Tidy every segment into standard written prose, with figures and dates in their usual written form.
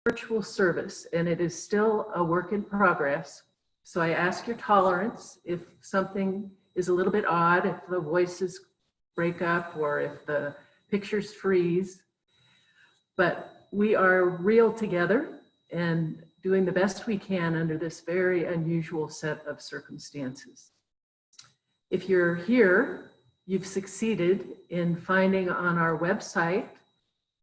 virtual service, and it is still a work in progress. So I ask your tolerance if something is a little bit odd, if the voices break up or if the pictures freeze. But we are real together and doing the best we can under this very unusual set of circumstances. If you're here, you've succeeded in finding on our website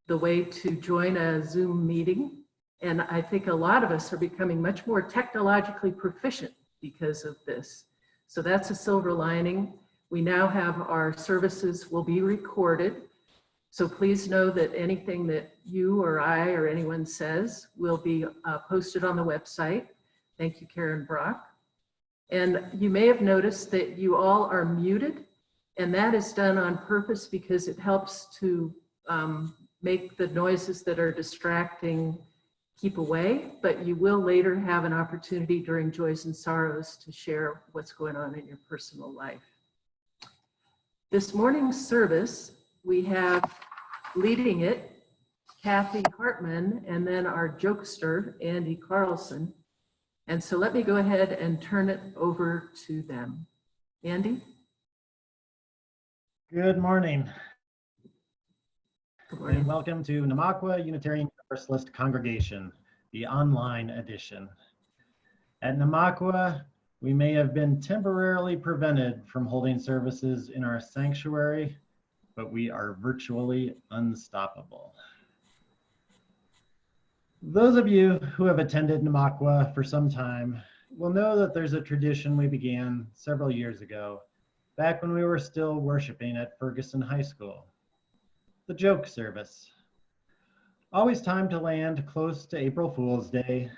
the way to join a Zoom meeting. And I think a lot of us are becoming much more technologically proficient because of this. So that's a silver lining. We now have our services will be recorded. So please know that anything that you or I or anyone says will be posted on the website. Thank you, Karen Brock. And you may have noticed that you all are muted, and that is done on purpose because it helps to make the noises that are distracting keep away, but you will later have an opportunity during Joys and Sorrows to share what's going on in your personal life. This morning's service, we have leading it, Kathy Hartman, and then our jokester, Andy Carlson. And so let me go ahead and turn it over to them. Andy? Good morning. Good morning. And welcome to Namaqua Unitarian Universalist Congregation, the online edition. At Namaqua, we may have been temporarily prevented from holding services in our sanctuary, but we are virtually unstoppable. Those of you who have attended Namaqua for some time will know that there's a tradition we began several years ago, back when we were still worshiping at Ferguson High School. The joke service. Always time to land close to April Fool's Day.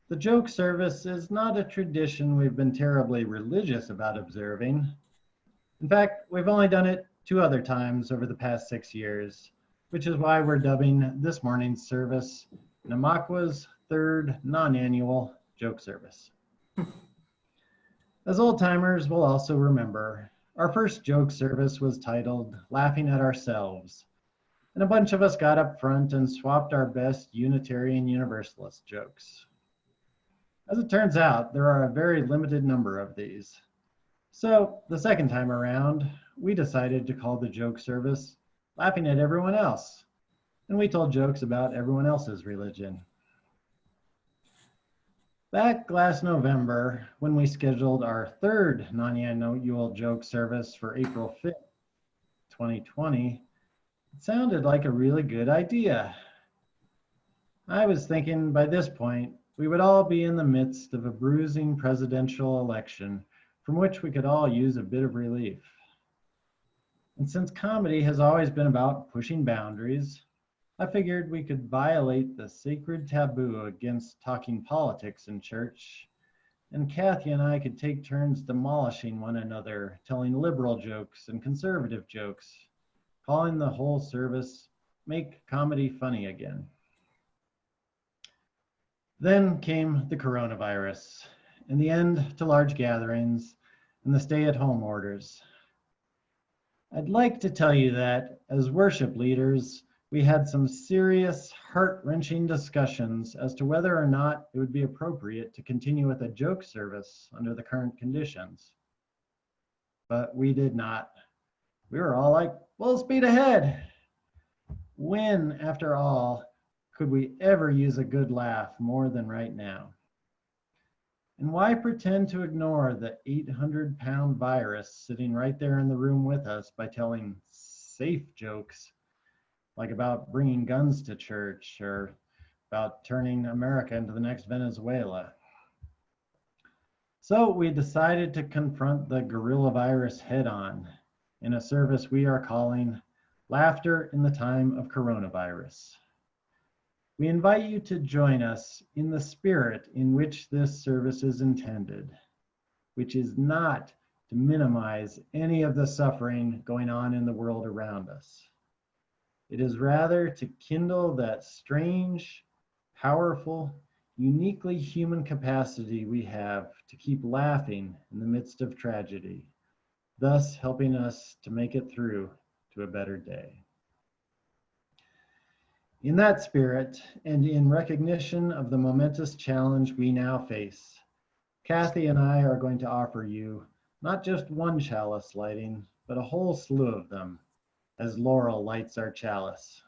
The joke service is not a tradition we've been terribly religious about observing. In fact, we've only done it 2 other times over the past 6 years, which is why we're dubbing this morning's service Namaqua's 3rd non-annual joke service. As old timers will also remember, our first joke service was titled Laughing at Ourselves, and a bunch of us got up front and swapped our best Unitarian Universalist jokes. As it turns out, there are a very limited number of these. So the second time around, we decided to call the joke service Laughing at Everyone Else, and we told jokes about everyone else's religion. Back last November, when we scheduled our 3rd non-annual joke service for April 5th, 2020, it sounded like a really good idea. I was thinking by this point, we would all be in the midst of a bruising presidential election from which we could all use a bit of relief. And since comedy has always been about pushing boundaries, I figured we could violate the sacred taboo against talking politics in church, and Kathy and I could take turns demolishing one another, telling liberal jokes and conservative jokes, calling the whole service Make Comedy Funny Again. Then came the coronavirus, and the end to large gatherings, and the stay-at-home orders. I'd like to tell you that, as worship leaders, we had some serious, heart-wrenching discussions as to whether or not it would be appropriate to continue with a joke service under the current conditions. But we did not. We were all like, full speed ahead. When, after all, could we ever use a good laugh more than right now? And why pretend to ignore the 800-pound virus sitting right there in the room with us by telling safe jokes, like about bringing guns to church or about turning America into the next Venezuela? So we decided to confront the gorilla virus head on in a service we are calling Laughter in the Time of Coronavirus. We invite you to join us in the spirit in which this service is intended, which is not to minimize any of the suffering going on in the world around us. It is rather to kindle that strange, powerful, uniquely human capacity we have to keep laughing in the midst of tragedy, thus helping us to make it through to a better day. In that spirit, and in recognition of the momentous challenge we now face, Kathy and I are going to offer you not just one chalice lighting, but a whole slew of them, as Laurel lights our chalice.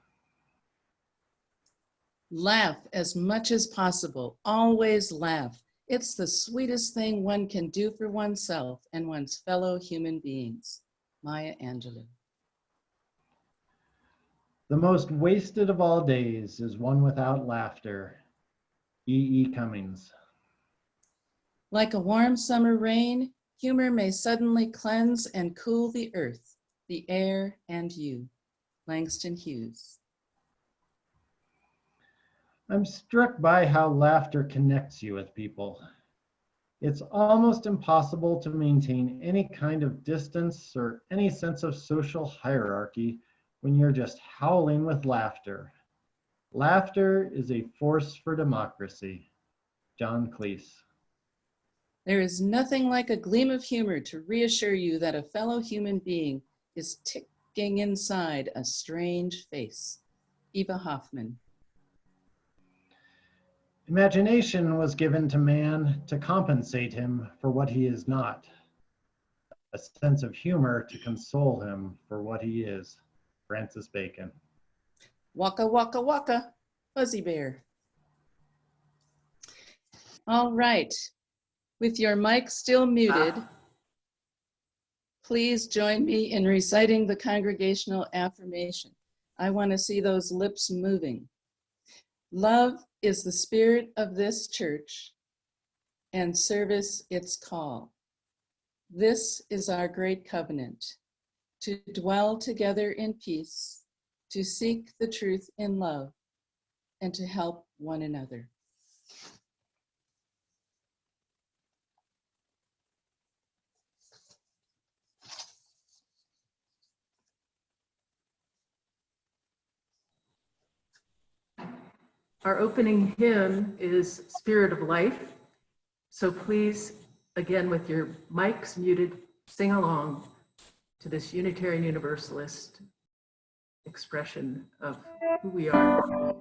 Laugh as much as possible. Always laugh. It's the sweetest thing one can do for oneself and one's fellow human beings. Maya Angelou. The most wasted of all days is one without laughter. E. E. Cummings. Like a warm summer rain, humor may suddenly cleanse and cool the earth, the air, and you. Langston Hughes. I'm struck by how laughter connects you with people. It's almost impossible to maintain any kind of distance or any sense of social hierarchy when you're just howling with laughter. Laughter is a force for democracy. John Cleese. There is nothing like a gleam of humor to reassure you that a fellow human being is ticking inside a strange face. Eva Hoffman. Imagination was given to man to compensate him for what he is not. A sense of humor to console him for what he is. Francis Bacon. Waka, waka, waka. Fuzzy Bear. All right. With your mic still muted, please join me in reciting the congregational affirmation. I want to see those lips moving. Love is the spirit of this church, and service its call. This is our great covenant, to dwell together in peace, to seek the truth in love, and to help one another. Our opening hymn is Spirit of Life. So please, again, with your mics muted, sing along to this Unitarian Universalist expression of who we are.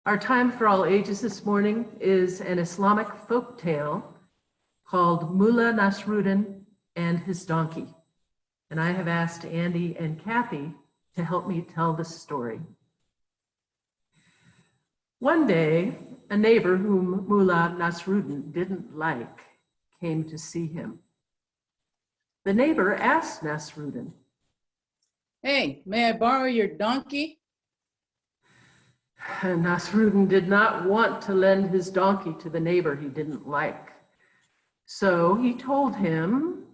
Our time for all ages this morning is an Islamic folk tale called Mullah Nasruddin and His Donkey. And I have asked Andy and Kathy to help me tell the story. One day, a neighbor whom Mullah Nasruddin didn't like came to see him. The neighbor asked Nasruddin, Hey, may I borrow your donkey? Nasruddin did not want to lend his donkey to the neighbor he didn't like. So he told him,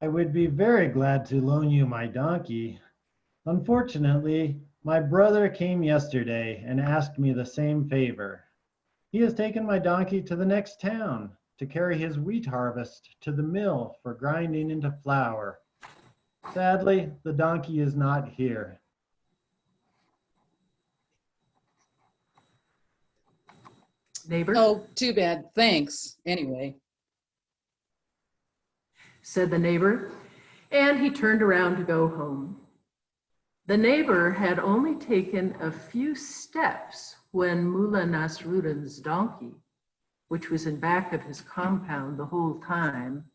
I would be very glad to loan you my donkey. Unfortunately, my brother came yesterday and asked me the same favor. He has taken my donkey to the next town to carry his wheat harvest to the mill for grinding into flour. Sadly, the donkey is not here. neighbor, Oh, too bad. Thanks. Anyway. said the neighbor, and he turned around to go home. The neighbor had only taken a few steps when Mullah Nasruddin's donkey, which was in back of his compound the whole time,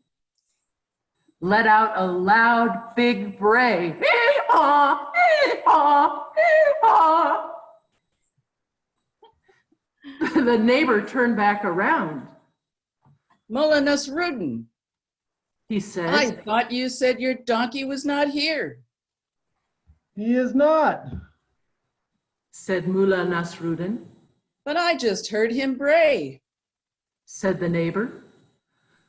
let out a loud, big bray. Hee-haw, hee-haw, hee-haw. The neighbor turned back around. Mullah Nasruddin, He said, I thought you said your donkey was not here. He is not. said Mullah Nasruddin. But I just heard him bray. Said the neighbor.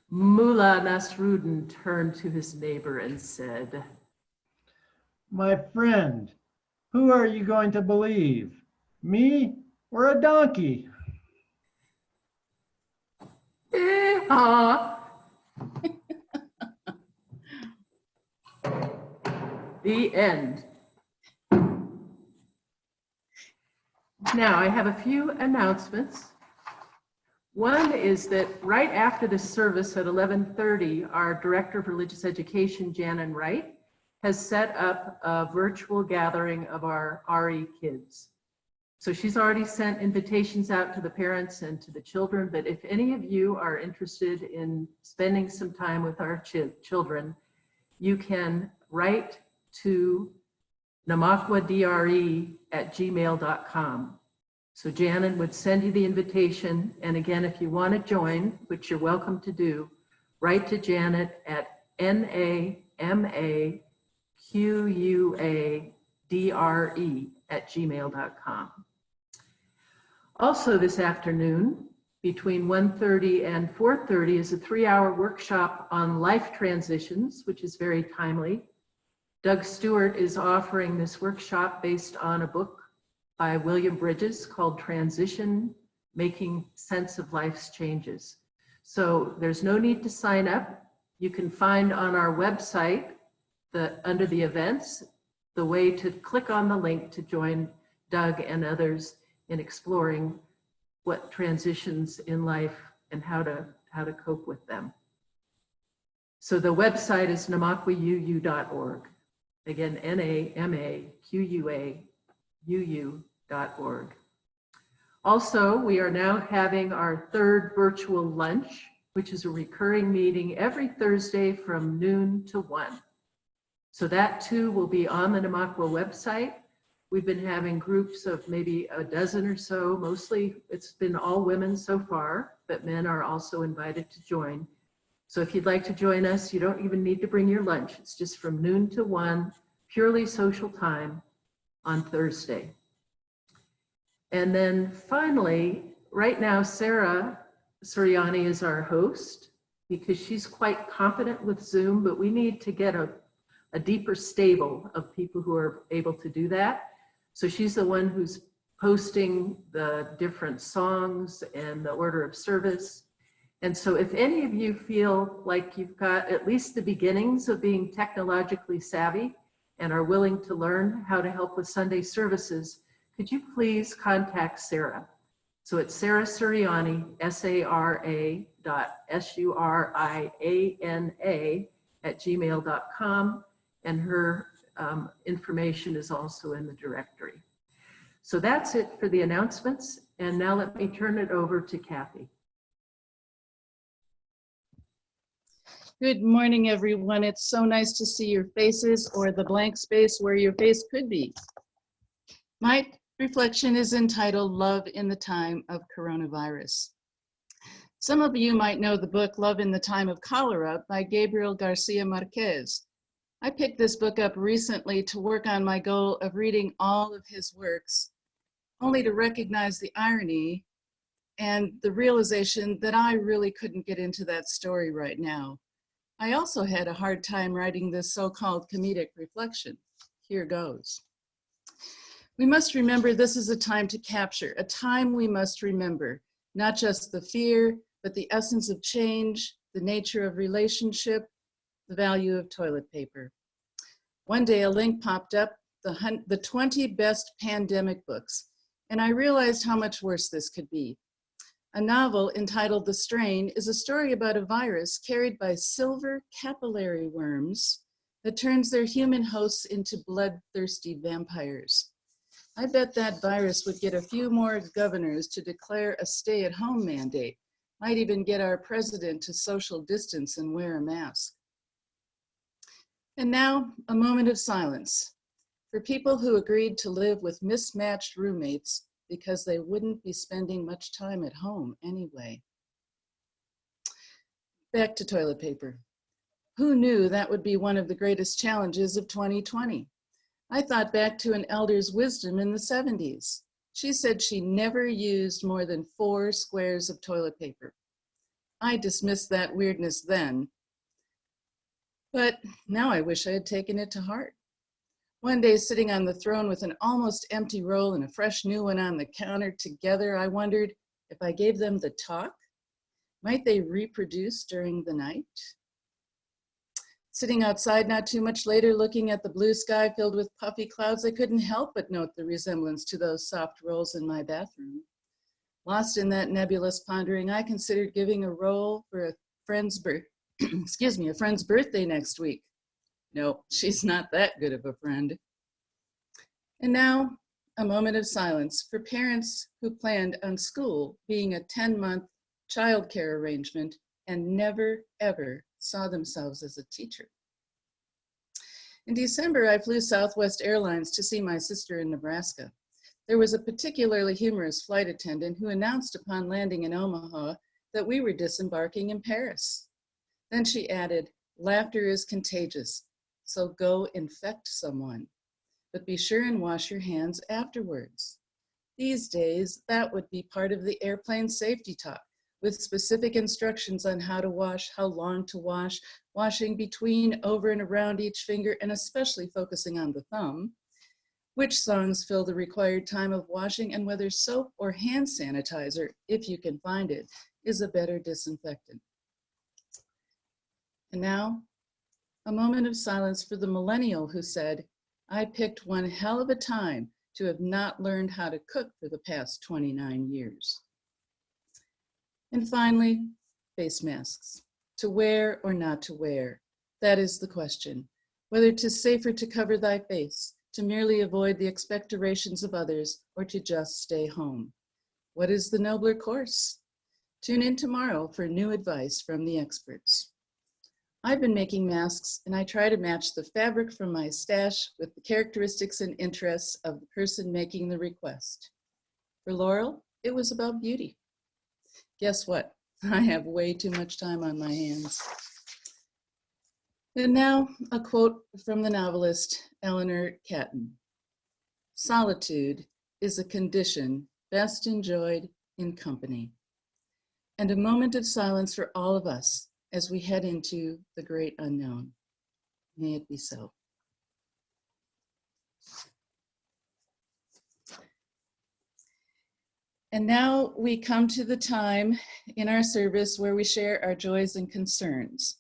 Mullah Nasruddin turned to his neighbor and said, My friend, who are you going to believe? Me or a donkey? Hee-haw. The end. Now I have a few announcements. One is that right after the service at 11:30, our Director of Religious Education, Janan Wright, has set up a virtual gathering of our RE kids. So she's already sent invitations out to the parents and to the children, but if any of you are interested in spending some time with our children, you can write to namaquadre@gmail.com. So Janan would send you the invitation. And again, if you want to join, which you're welcome to do, write to Janet at namaquadre@gmail.com. Also this afternoon, between 1:30 and 4:30 is a 3-hour workshop on life transitions, which is very timely. Doug Stewart is offering this workshop based on a book by William Bridges called Transition, Making Sense of Life's Changes. So there's no need to sign up. You can find on our website, under the events, the way to click on the link to join Doug and others in exploring what transitions in life and how to cope with them. So the website is namaquauu.org. Again, namaquauu.org. Also, we are now having our third virtual lunch, which is a recurring meeting every Thursday from noon to 1. So that too will be on the Namaqua website. We've been having groups of maybe a dozen or so. Mostly it's been all women so far, but men are also invited to join. So if you'd like to join us, you don't even need to bring your lunch. It's just from noon to 1, purely social time on Thursday. And then finally, right now, Sarah Suriani is our host because she's quite competent with Zoom, but we need to get a deeper stable of people who are able to do that. So she's the one who's posting the different songs and the order of service. And so if any of you feel like you've got at least the beginnings of being technologically savvy and are willing to learn how to help with Sunday services, could you please contact Sarah? So it's Sarah Suriani, SARA.SURIANA@gmail.com, and her information is also in the directory. So that's it for the announcements. And now let me turn it over to Kathy. Good morning, everyone. It's so nice to see your faces or the blank space where your face could be. My reflection is entitled Love in the Time of Coronavirus. Some of you might know the book Love in the Time of Cholera by Gabriel Garcia Marquez. I picked this book up recently to work on my goal of reading all of his works, only to recognize the irony and the realization that I really couldn't get into that story right now. I also had a hard time writing this so-called comedic reflection. Here goes. We must remember this is a time to capture, a time we must remember, not just the fear, but the essence of change, the nature of relationship, the value of toilet paper. One day a link popped up, the 20 best pandemic books, and I realized how much worse this could be. A novel entitled The Strain is a story about a virus carried by silver capillary worms that turns their human hosts into bloodthirsty vampires. I bet that virus would get a few more governors to declare a stay-at-home mandate, might even get our president to social distance and wear a mask. And now, a moment of silence for people who agreed to live with mismatched roommates because they wouldn't be spending much time at home anyway. Back to toilet paper. Who knew that would be one of the greatest challenges of 2020? I thought back to an elder's wisdom in the 70s. She said she never used more than 4 squares of toilet paper. I dismissed that weirdness then, but now I wish I had taken it to heart. One day, sitting on the throne with an almost empty roll and a fresh new one on the counter together, I wondered if I gave them the talk, might they reproduce during the night? Sitting outside not too much later, looking at the blue sky filled with puffy clouds, I couldn't help but note the resemblance to those soft rolls in my bathroom. Lost in that nebulous pondering, I considered giving a roll for a friend's birthday next week. No, she's not that good of a friend. And now, a moment of silence for parents who planned on school being a 10-month childcare arrangement and never, ever saw themselves as a teacher. In December, I flew Southwest Airlines to see my sister in Nebraska. There was a particularly humorous flight attendant who announced upon landing in Omaha that we were disembarking in Paris. Then she added, "Laughter is contagious, so go infect someone, but be sure and wash your hands afterwards." These days, that would be part of the airplane safety talk, with specific instructions on how to wash, how long to wash, washing between, over, and around each finger, and especially focusing on the thumb, which songs fill the required time of washing, and whether soap or hand sanitizer, if you can find it, is a better disinfectant. And now, a moment of silence for the millennial who said, "I picked one hell of a time to have not learned how to cook for the past 29 years. And finally, face masks. To wear or not to wear, that is the question. Whether 'tis safer to cover thy face, to merely avoid the expectorations of others, or to just stay home. What is the nobler course? Tune in tomorrow for new advice from the experts. I've been making masks, and I try to match the fabric from my stash with the characteristics and interests of the person making the request. For Laurel, it was about beauty. Guess what? I have way too much time on my hands. And now, a quote from the novelist Eleanor Catton. "Solitude is a condition best enjoyed in company." And a moment of silence for all of us as we head into the great unknown. May it be so. And now we come to the time in our service where we share our joys and concerns.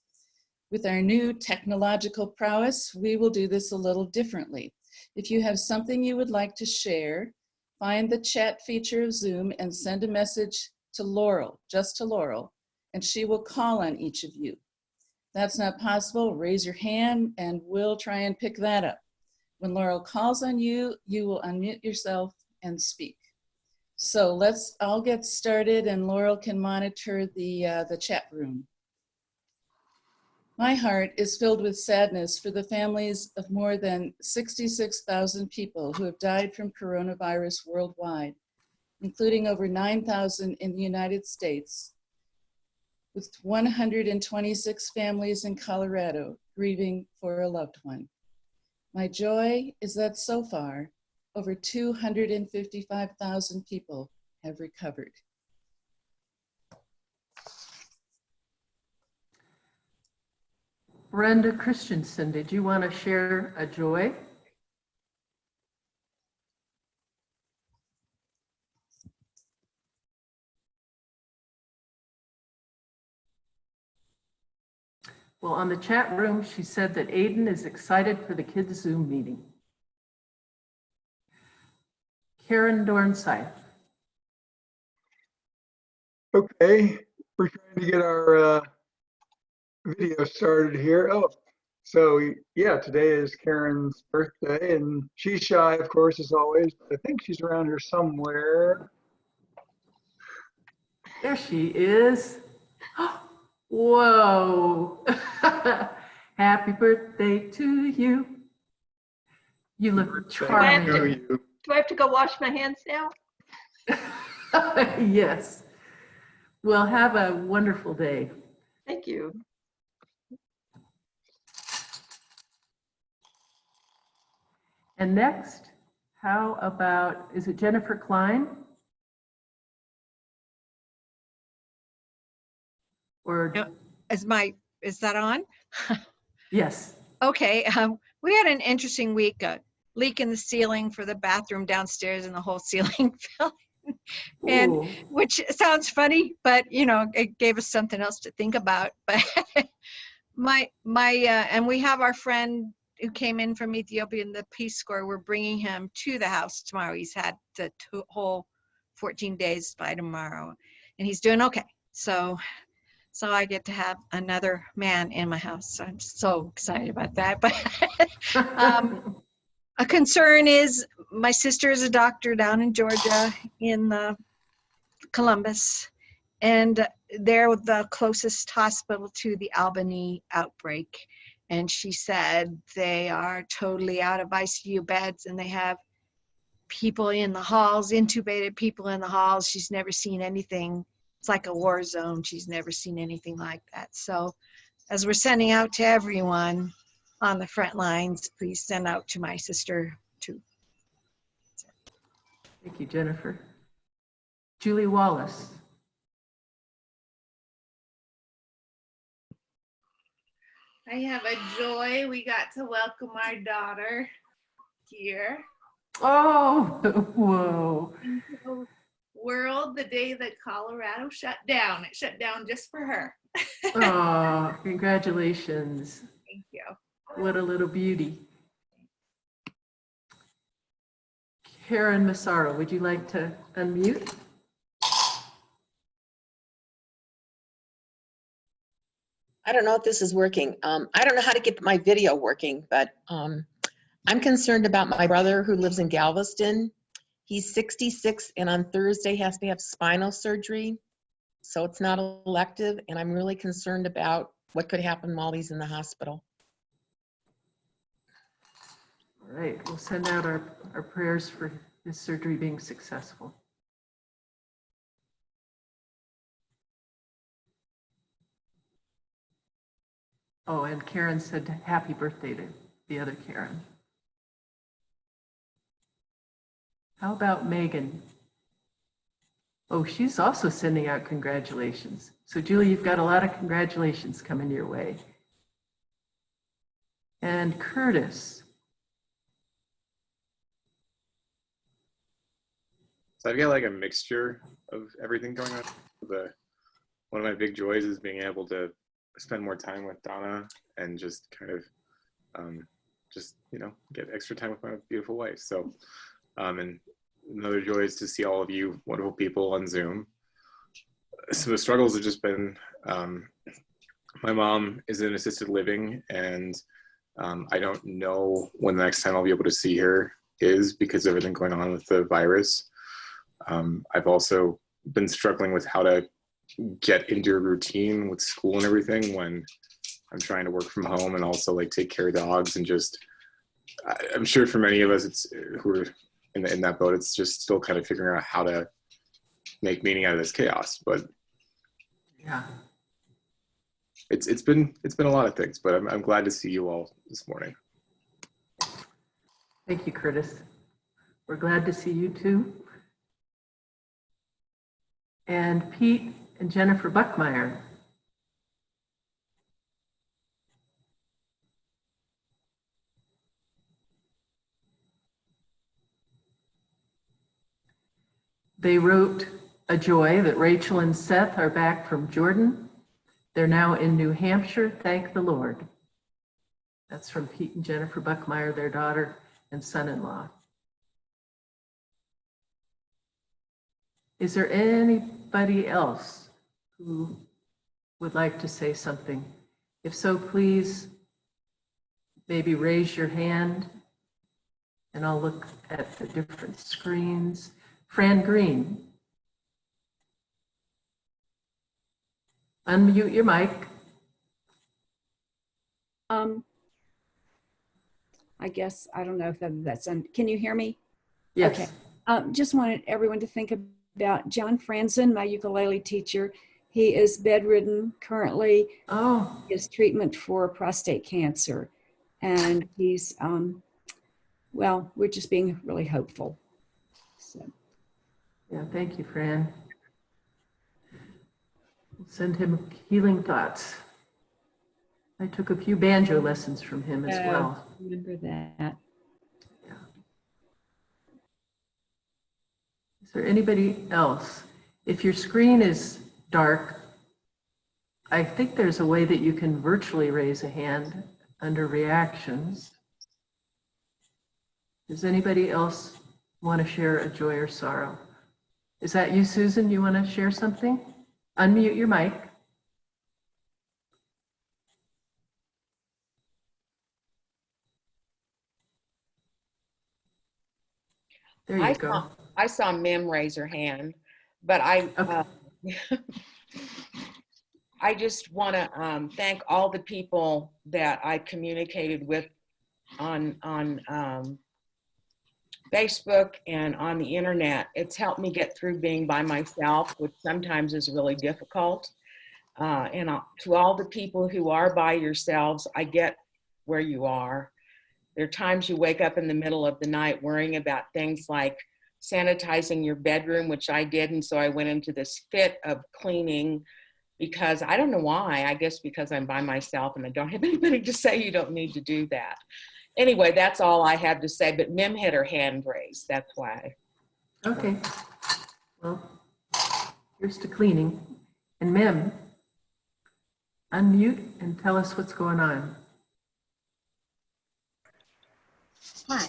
With our new technological prowess, we will do this a little differently. If you have something you would like to share, find the chat feature of Zoom and send a message to Laurel, just to Laurel, and she will call on each of you. If that's not possible, raise your hand and we'll try and pick that up. When Laurel calls on you, you will unmute yourself and speak. So I'll get started and Laurel can monitor the chat room. My heart is filled with sadness for the families of more than 66,000 people who have died from coronavirus worldwide, including over 9,000 in the United States, with 126 families in Colorado grieving for a loved one. My joy is that so far, over 255,000 people have recovered. Brenda Christensen, did you want to share a joy? Well, on the chat room, she said that Aiden is excited for the kids' Zoom meeting. Karen Dornsife. Okay, we're trying to get our video started here. Oh, so yeah, today is Karen's birthday, and she's shy, of course, as always, but I think she's around here somewhere. There she is. Whoa. Happy birthday to you. You look charming. You. Do I have to go wash my hands now? Yes. Well, have a wonderful day. Thank you. And next, how about, is it Jennifer Klein? Or, No. Is that on? yes. Okay, we had an interesting week, a leak in the ceiling for the bathroom downstairs and the whole ceiling fell. And Ooh. which sounds funny, but it gave us something else to think about. But and we have our friend who came in from Ethiopia in the Peace Corps. We're bringing him to the house tomorrow. He's had the whole 14 days by tomorrow, and he's doing okay. So I get to have another man in my house. So I'm so excited about that. But a concern is my sister is a doctor down in Georgia in Columbus, and they're the closest hospital to the Albany outbreak. And she said they are totally out of ICU beds and they have people in the halls, intubated people in the halls. She's never seen anything. It's like a war zone. She's never seen anything like that. So as we're sending out to everyone on the front lines, please send out to my sister too. Thank you, Jennifer. Julie Wallace. I have a joy. We got to welcome our daughter here Oh, whoa. into the world the day that Colorado shut down. It shut down just for her. Oh, congratulations. Thank you. What a little beauty. Karen Massaro, would you like to unmute? I don't know if this is working. I don't know how to get my video working, but I'm concerned about my brother who lives in Galveston. He's 66 and on Thursday has to have spinal surgery. So it's not elective, and I'm really concerned about what could happen while he's in the hospital. All right, we'll send out our prayers for his surgery being successful. Oh, and Karen said happy birthday to the other Karen. How about Megan? Oh, she's also sending out congratulations. So Julie, you've got a lot of congratulations coming your way. And Curtis. So I've got like a mixture of everything going on. One of my big joys is being able to spend more time with Donna and just kind of get extra time with my beautiful wife. So and another joy is to see all of you wonderful people on Zoom. So the struggles have just been, my mom is in assisted living, and I don't know when the next time I'll be able to see her. is because of everything going on with the virus. I've also been struggling with how to get into a routine with school and everything when I'm trying to work from home and also like take care of dogs, and just I'm sure for many of us it's who are in that boat, it's just still kind of figuring out how to make meaning out of this chaos. But Yeah. it's been a lot of things, but I'm glad to see you all this morning. Thank you, Curtis. We're glad to see you too. And Pete and Jennifer Buckmeyer. They wrote a joy that Rachel and Seth are back from Jordan. They're now in New Hampshire, thank the Lord. That's from Pete and Jennifer Buckmeyer, their daughter and son-in-law. Is there anybody else who would like to say something? If so, please maybe raise your hand and I'll look at the different screens. Fran Green. Unmute your mic. I guess, I don't know if that's on. Can you hear me? Yes. Okay. Just wanted everyone to think about John Franzen, my ukulele teacher. He is bedridden currently. Oh. His treatment for prostate cancer. And he's, well, we're just being really hopeful. So. Yeah, thank you, Fran. We'll send him healing thoughts. I took a few banjo lessons from him as well. Remember that. Yeah. Is there anybody else? If your screen is dark, I think there's a way that you can virtually raise a hand under reactions. Does anybody else want to share a joy or sorrow? Is that you, Susan? You want to share something? Unmute your mic. There you go. I saw Mim raise her hand, but I I just want to thank all the people that I communicated with on Facebook and on the internet. It's helped me get through being by myself, which sometimes is really difficult. And to all the people who are by yourselves, I get where you are. There are times you wake up in the middle of the night worrying about things like sanitizing your bedroom, which I did. And so I went into this fit of cleaning because I don't know why. I guess because I'm by myself and I don't have anybody to say you don't need to do that. Anyway, that's all I have to say. But Mim had her hand raised. That's why. Okay. Well, here's to cleaning. And Mim, unmute and tell us what's going on. Hi,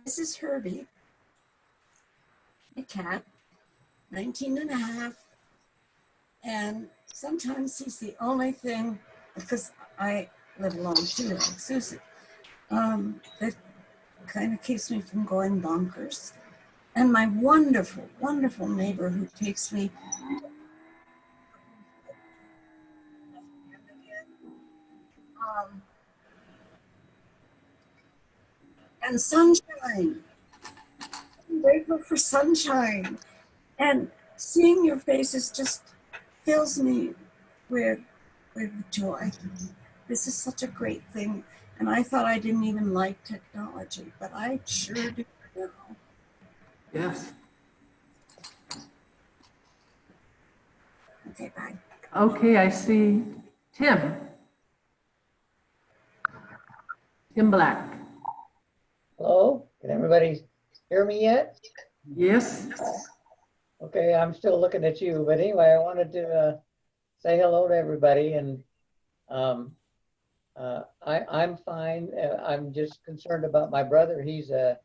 this is Herbie, a cat, 19 and a half, and sometimes he's the only thing, because I live alone too, like Susan, that kind of keeps me from going bonkers. And my wonderful, wonderful neighbor who takes me and sunshine. I'm grateful for sunshine. And seeing your faces just fills me with joy. This is such a great thing. And I thought I didn't even like technology, but I sure do now. Yes. Okay, bye. Okay, I see Tim. Tim Black. Hello, can everybody hear me yet? Yes. Okay, I'm still looking at you, but anyway, I wanted to say hello to everybody, and I'm fine. I'm just concerned about my brother. He's a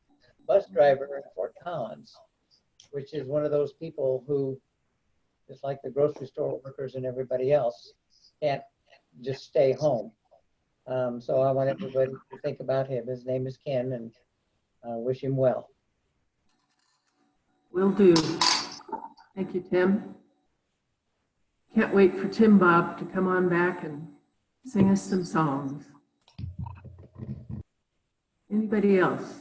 bus driver in Fort Collins, which is one of those people who, just like the grocery store workers and everybody else, can't just stay home. So I want everybody to think about him. His name is Ken, and wish him well. Will do. Thank you, Tim. Can't wait for Tim Bob to come on back and sing us some songs. Anybody else?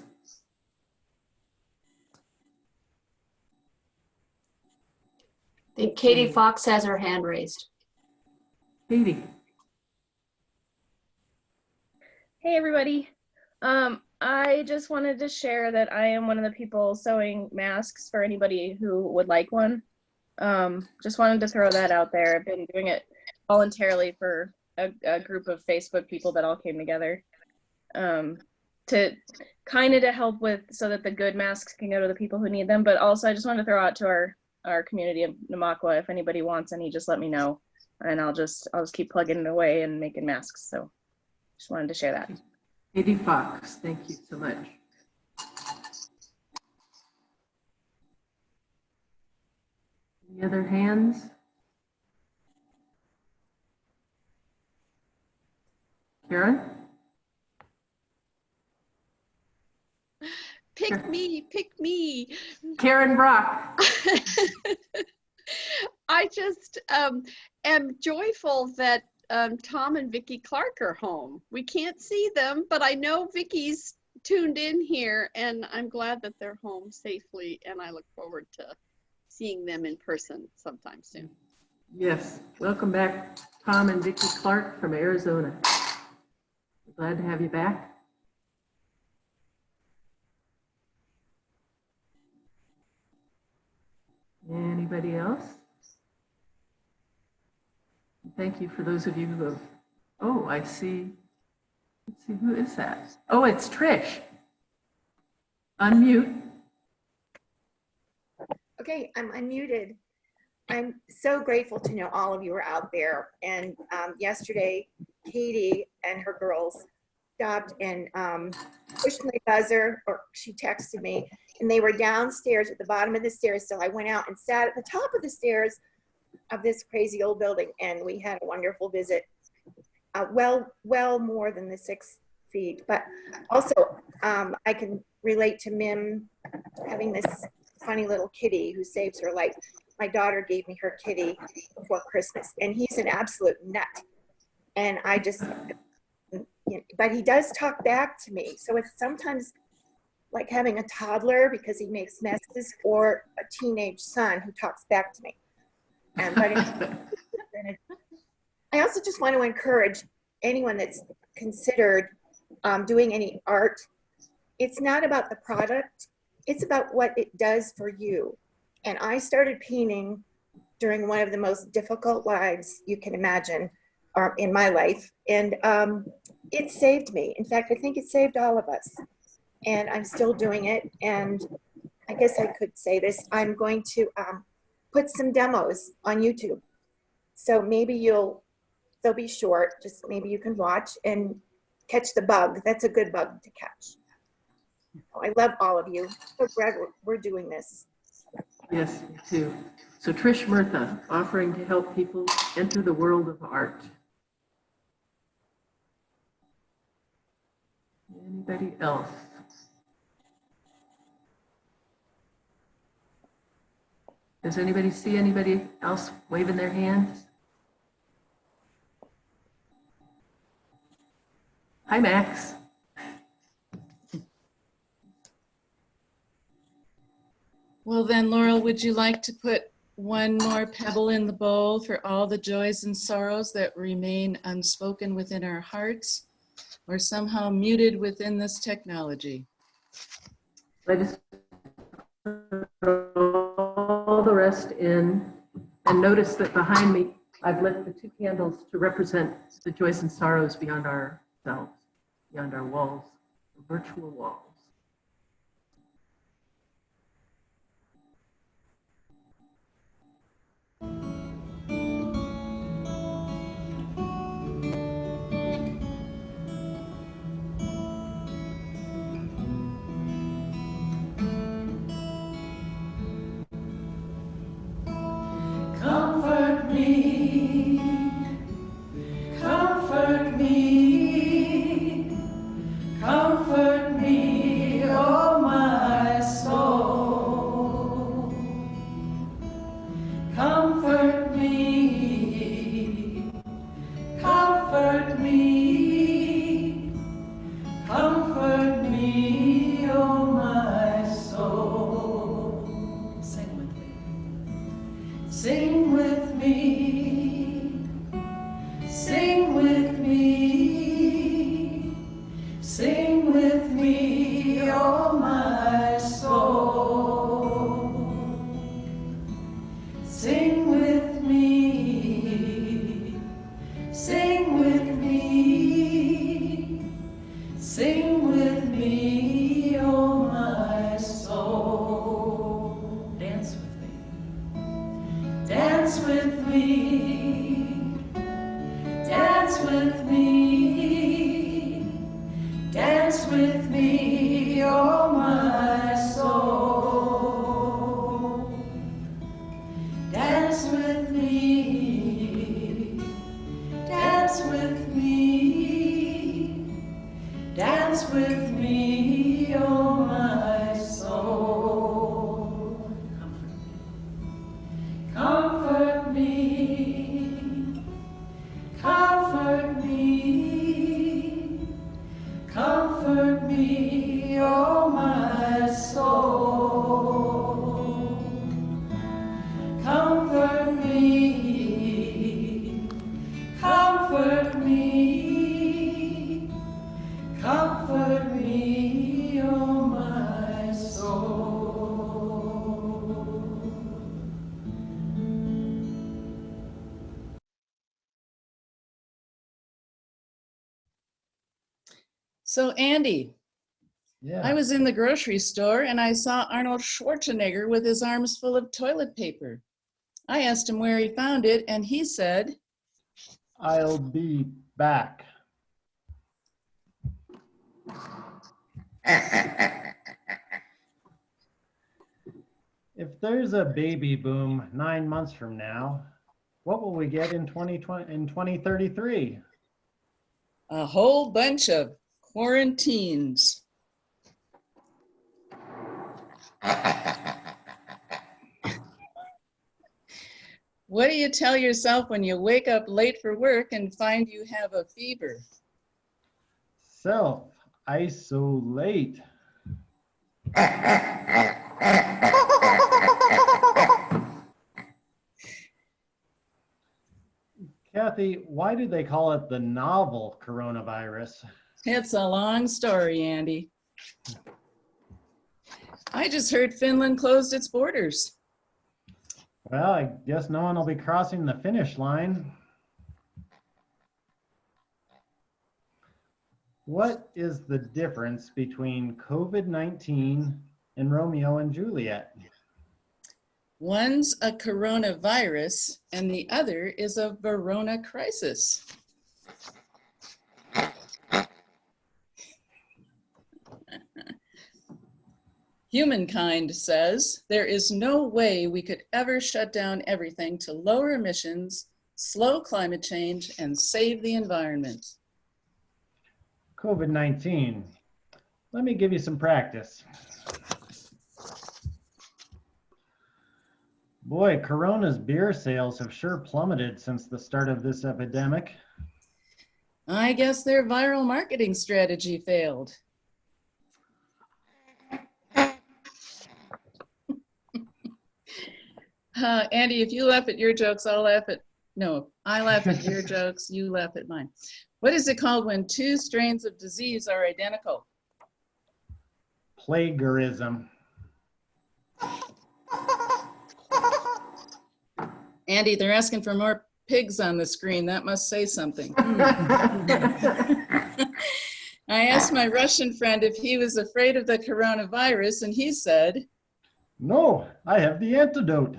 I think Katie Fox has her hand raised. Katie. Hey, everybody. I just wanted to share that I am one of the people sewing masks for anybody who would like one. Just wanted to throw that out there. I've been doing it voluntarily for a group of Facebook people that all came together to kind of to help with so that the good masks can go to the people who need them. But also I just wanted to throw out to our community of Namaqua, if anybody wants any, just let me know. And I'll just keep plugging it away and making masks. So just wanted to share that. Katie Fox, thank you so much. Any other hands? Karen? Pick me, pick me. Karen Brock. I just am joyful that Tom and Vicki Clark are home. We can't see them, but I know Vicki's tuned in here, and I'm glad that they're home safely, and I look forward to seeing them in person sometime soon. Yes, welcome back, Tom and Vicki Clark from Arizona. Glad to have you back. Anybody else? Thank you for those of you who have, oh, I see. Let's see, who is that? Oh, it's Trish. Unmute. Okay, I'm unmuted. I'm so grateful to know all of you are out there. And yesterday, Katie and her girls stopped and pushed my buzzer, or she texted me, and they were downstairs at the bottom of the stairs. So I went out and sat at the top of the stairs of this crazy old building, and we had a wonderful visit. Well more than the 6 feet, but also I can relate to Mim having this funny little kitty who saves her life. My daughter gave me her kitty before Christmas, and he's an absolute nut. And I just, but he does talk back to me. So it's sometimes like having a toddler because he makes messes, or a teenage son who talks back to me. And but I also just want to encourage anyone that's considered doing any art. It's not about the product, it's about what it does for you. And I started painting during one of the most difficult lives you can imagine in my life. And it saved me. In fact, I think it saved all of us. And I'm still doing it. And I guess I could say this, I'm going to put some demos on YouTube. So maybe they'll be short, just maybe you can watch and catch the bug. That's a good bug to catch. I love all of you. So glad we're doing this. Yes, me too. So Trish Murtha, offering to help people enter the world of art. Anybody else? Does anybody see anybody else waving their hands? Hi, Max. Well then, Laurel, would you like to put one more pebble in the bowl for all the joys and sorrows that remain unspoken within our hearts, or somehow muted within this technology? I just put all the rest in, and notice that behind me, I've lit the 2 candles to represent the joys and sorrows beyond ourselves, beyond our walls, the virtual walls. Comfort me, comfort me. Sing with me, sing with me, sing with me, oh my soul. Sing with me, sing with me, sing with me, oh my soul. Dance with me. Dance with me, dance with me, dance with me, oh my soul. Dance with me, dance with me, dance with me, oh my soul. Comfort me, comfort me, comfort me, oh my soul. Comfort me, comfort me, comfort me, oh my soul. So Andy, Yeah. I was in the grocery store and I saw Arnold Schwarzenegger with his arms full of toilet paper. I asked him where he found it and he said, I'll be back. If there's a baby boom 9 months from now, what will we get in 2033? a whole bunch of quarantines. What do you tell yourself when you wake up late for work and find you have a fever? Self-isolate. Kathy, why do they call it the novel coronavirus? It's a long story, Andy. I just heard Finland closed its borders. Well, I guess no one will be crossing the finish line. What is the difference between COVID-19 and Romeo and Juliet? One's a coronavirus and the other is a Verona crisis. Humankind says there is no way we could ever shut down everything to lower emissions, slow climate change, and save the environment. COVID-19. Let me give you some practice. Boy, Corona's beer sales have sure plummeted since the start of this epidemic. I guess their viral marketing strategy failed. Andy, if you laugh at your jokes, I'll laugh at, no, I laugh at your jokes, you laugh at mine. What is it called when two strains of disease are identical? Plagiarism. Andy, they're asking for more pigs on the screen. That must say something. I asked my Russian friend if he was afraid of the coronavirus, and he said, No, I have the antidote.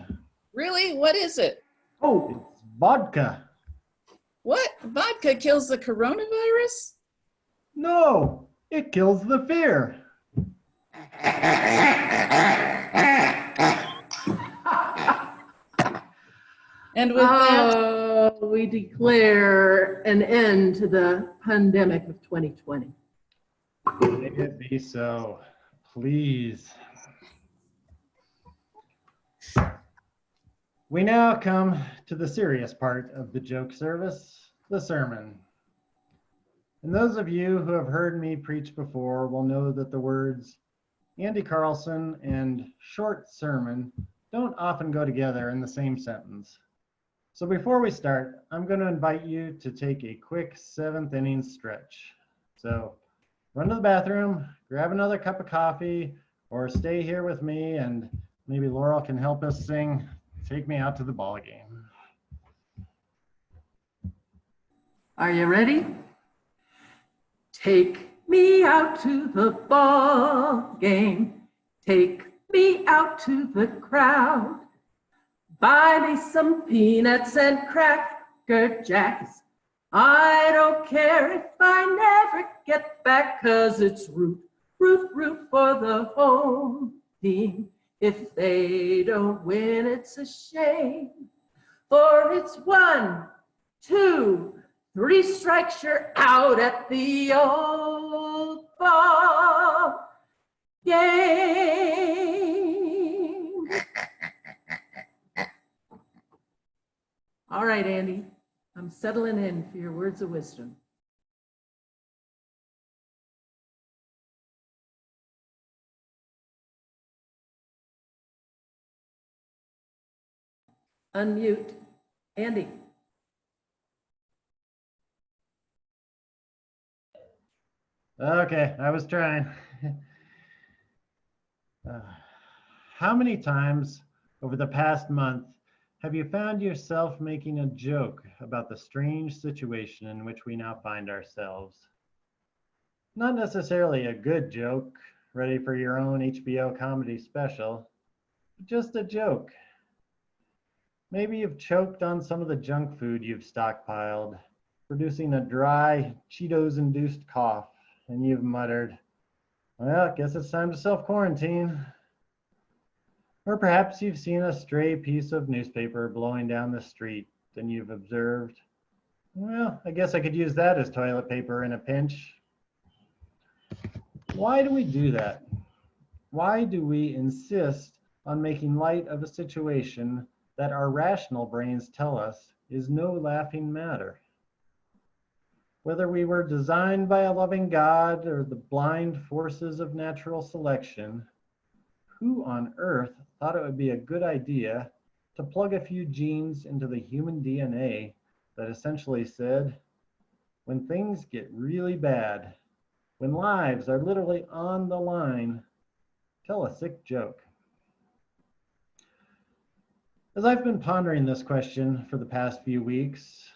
really? What is it? Oh, it's vodka. What? Vodka kills the coronavirus? No, it kills the fear. And with that, we declare an end to the pandemic of 2020. May it be so, please. We now come to the serious part of the joke service, the sermon. And those of you who have heard me preach before will know that the words Andy Carlson and short sermon don't often go together in the same sentence. So before we start, I'm going to invite you to take a quick 7th inning stretch. So run to the bathroom, grab another cup of coffee, or stay here with me, and maybe Laurel can help us sing Take Me Out to the Ball Game. Are you ready? Take me out to the ball game. Take me out to the crowd. Buy me some peanuts and Cracker Jacks. I don't care if I never get back, 'cause it's root for the home team. If they don't win, it's a shame. For it's 1, 2, 3 strikes, you're out at the old ball game. All right, Andy, I'm settling in for your words of wisdom. Unmute. Andy. Okay, I was trying. How many times over the past month have you found yourself making a joke about the strange situation in which we now find ourselves? Not necessarily a good joke, ready for your own HBO comedy special, but just a joke. Maybe you've choked on some of the junk food you've stockpiled, producing a dry, Cheetos-induced cough, and you've muttered, "Well, guess it's time to self-quarantine." Or perhaps you've seen a stray piece of newspaper blowing down the street, and you've observed, "Well, I guess I could use that as toilet paper in a pinch." Why do we do that? Why do we insist on making light of a situation that our rational brains tell us is no laughing matter? Whether we were designed by a loving God or the blind forces of natural selection, who on earth thought it would be a good idea to plug a few genes into the human DNA that essentially said, when things get really bad, when lives are literally on the line, tell a sick joke? As I've been pondering this question for the past few weeks,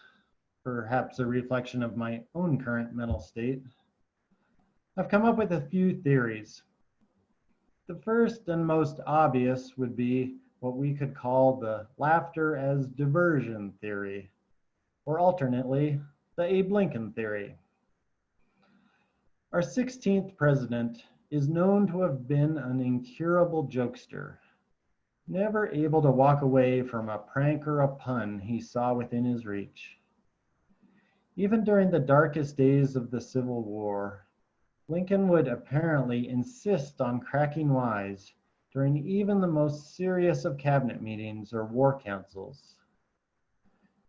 perhaps a reflection of my own current mental state, I've come up with a few theories. The first and most obvious would be what we could call the laughter as diversion theory, or alternately, the Abe Lincoln theory. Our 16th president is known to have been an incurable jokester, never able to walk away from a prank or a pun he saw within his reach. Even during the darkest days of the Civil War, Lincoln would apparently insist on cracking wise during even the most serious of cabinet meetings or war councils.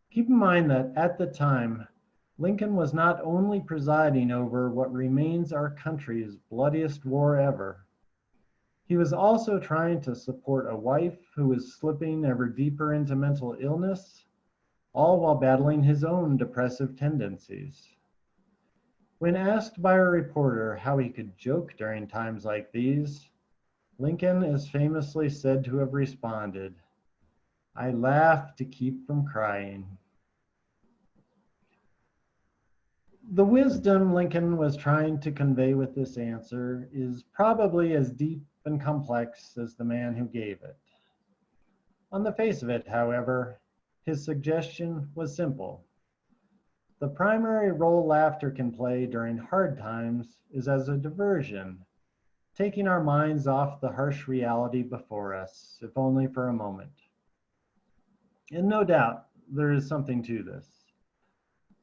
Keep in mind that at the time, Lincoln was not only presiding over what remains our country's bloodiest war ever, he was also trying to support a wife who was slipping ever deeper into mental illness, all while battling his own depressive tendencies. When asked by a reporter how he could joke during times like these, Lincoln is famously said to have responded, "I laugh to keep from crying." The wisdom Lincoln was trying to convey with this answer is probably as deep and complex as the man who gave it. On the face of it, however, his suggestion was simple. The primary role laughter can play during hard times is as a diversion, taking our minds off the harsh reality before us, if only for a moment. And no doubt, there is something to this.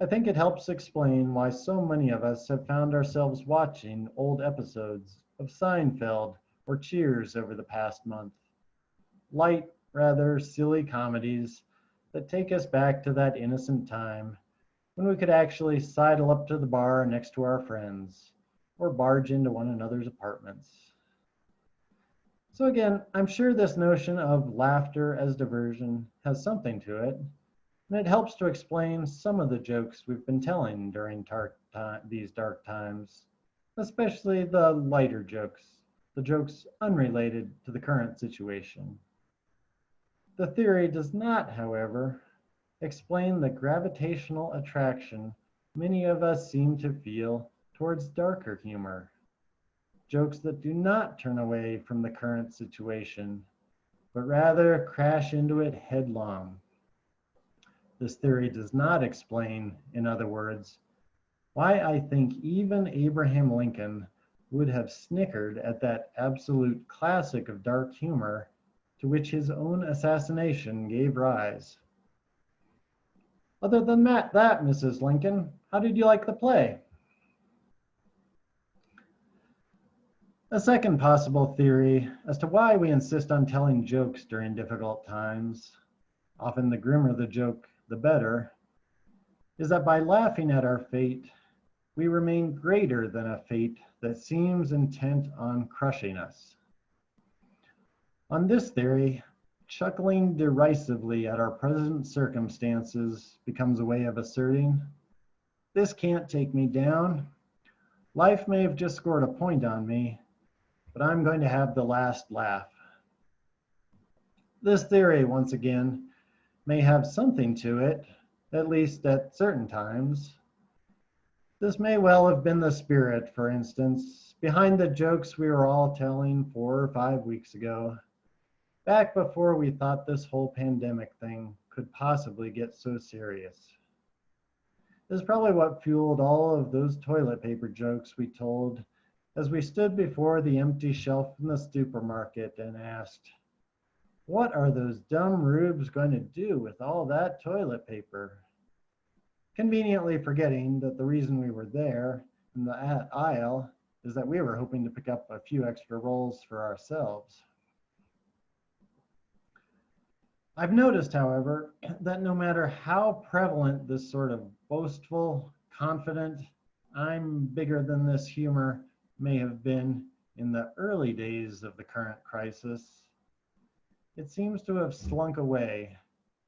I think it helps explain why so many of us have found ourselves watching old episodes of Seinfeld or Cheers over the past month. Light, rather silly comedies that take us back to that innocent time when we could actually sidle up to the bar next to our friends or barge into one another's apartments. So again, I'm sure this notion of laughter as diversion has something to it, and it helps to explain some of the jokes we've been telling during these dark times, especially the lighter jokes, the jokes unrelated to the current situation. The theory does not, however, explain the gravitational attraction many of us seem to feel towards darker humor. Jokes that do not turn away from the current situation, but rather crash into it headlong. This theory does not explain, in other words, why I think even Abraham Lincoln would have snickered at that absolute classic of dark humor to which his own assassination gave rise. Other than that, Mrs. Lincoln, how did you like the play? A second possible theory as to why we insist on telling jokes during difficult times, often the grimmer the joke, the better, is that by laughing at our fate, we remain greater than a fate that seems intent on crushing us. On this theory, chuckling derisively at our present circumstances becomes a way of asserting, this can't take me down. Life may have just scored a point on me, but I'm going to have the last laugh. This theory, once again, may have something to it, at least at certain times. This may well have been the spirit, for instance, behind the jokes we were all telling 4 or 5 weeks ago, back before we thought this whole pandemic thing could possibly get so serious. This is probably what fueled all of those toilet paper jokes we told as we stood before the empty shelf in the supermarket and asked, what are those dumb rubes going to do with all that toilet paper? Conveniently forgetting that the reason we were there in the aisle is that we were hoping to pick up a few extra rolls for ourselves. I've noticed, however, that no matter how prevalent this sort of boastful, confident, I'm bigger than this humor may have been in the early days of the current crisis, it seems to have slunk away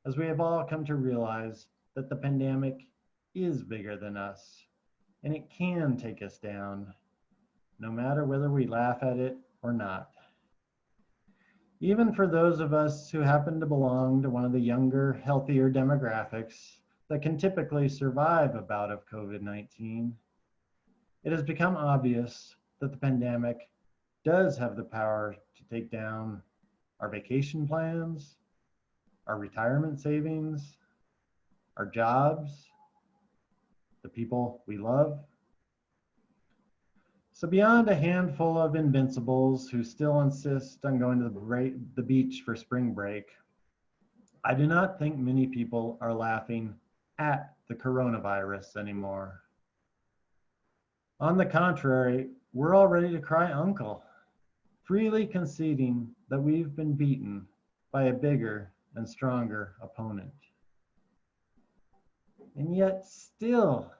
as we have all come to realize that the pandemic is bigger than us and it can take us down, no matter whether we laugh at it or not. Even for those of us who happen to belong to one of the younger, healthier demographics that can typically survive a bout of COVID-19, it has become obvious that the pandemic does have the power to take down our vacation plans, our retirement savings, our jobs, the people we love. So beyond a handful of invincibles who still insist on going to the beach for spring break, I do not think many people are laughing at the coronavirus anymore. On the contrary, we're all ready to cry uncle, freely conceding that we've been beaten by a bigger and stronger opponent. And yet still,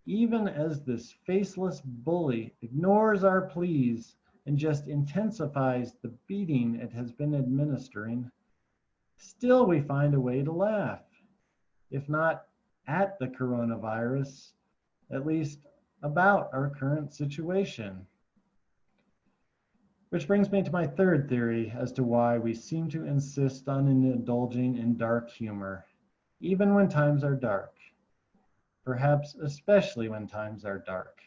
even as this faceless bully ignores our pleas and just intensifies the beating it has been administering, still we find a way to laugh, if not at the coronavirus, at least about our current situation. Which brings me to my third theory as to why we seem to insist on indulging in dark humor, even when times are dark, perhaps especially when times are dark.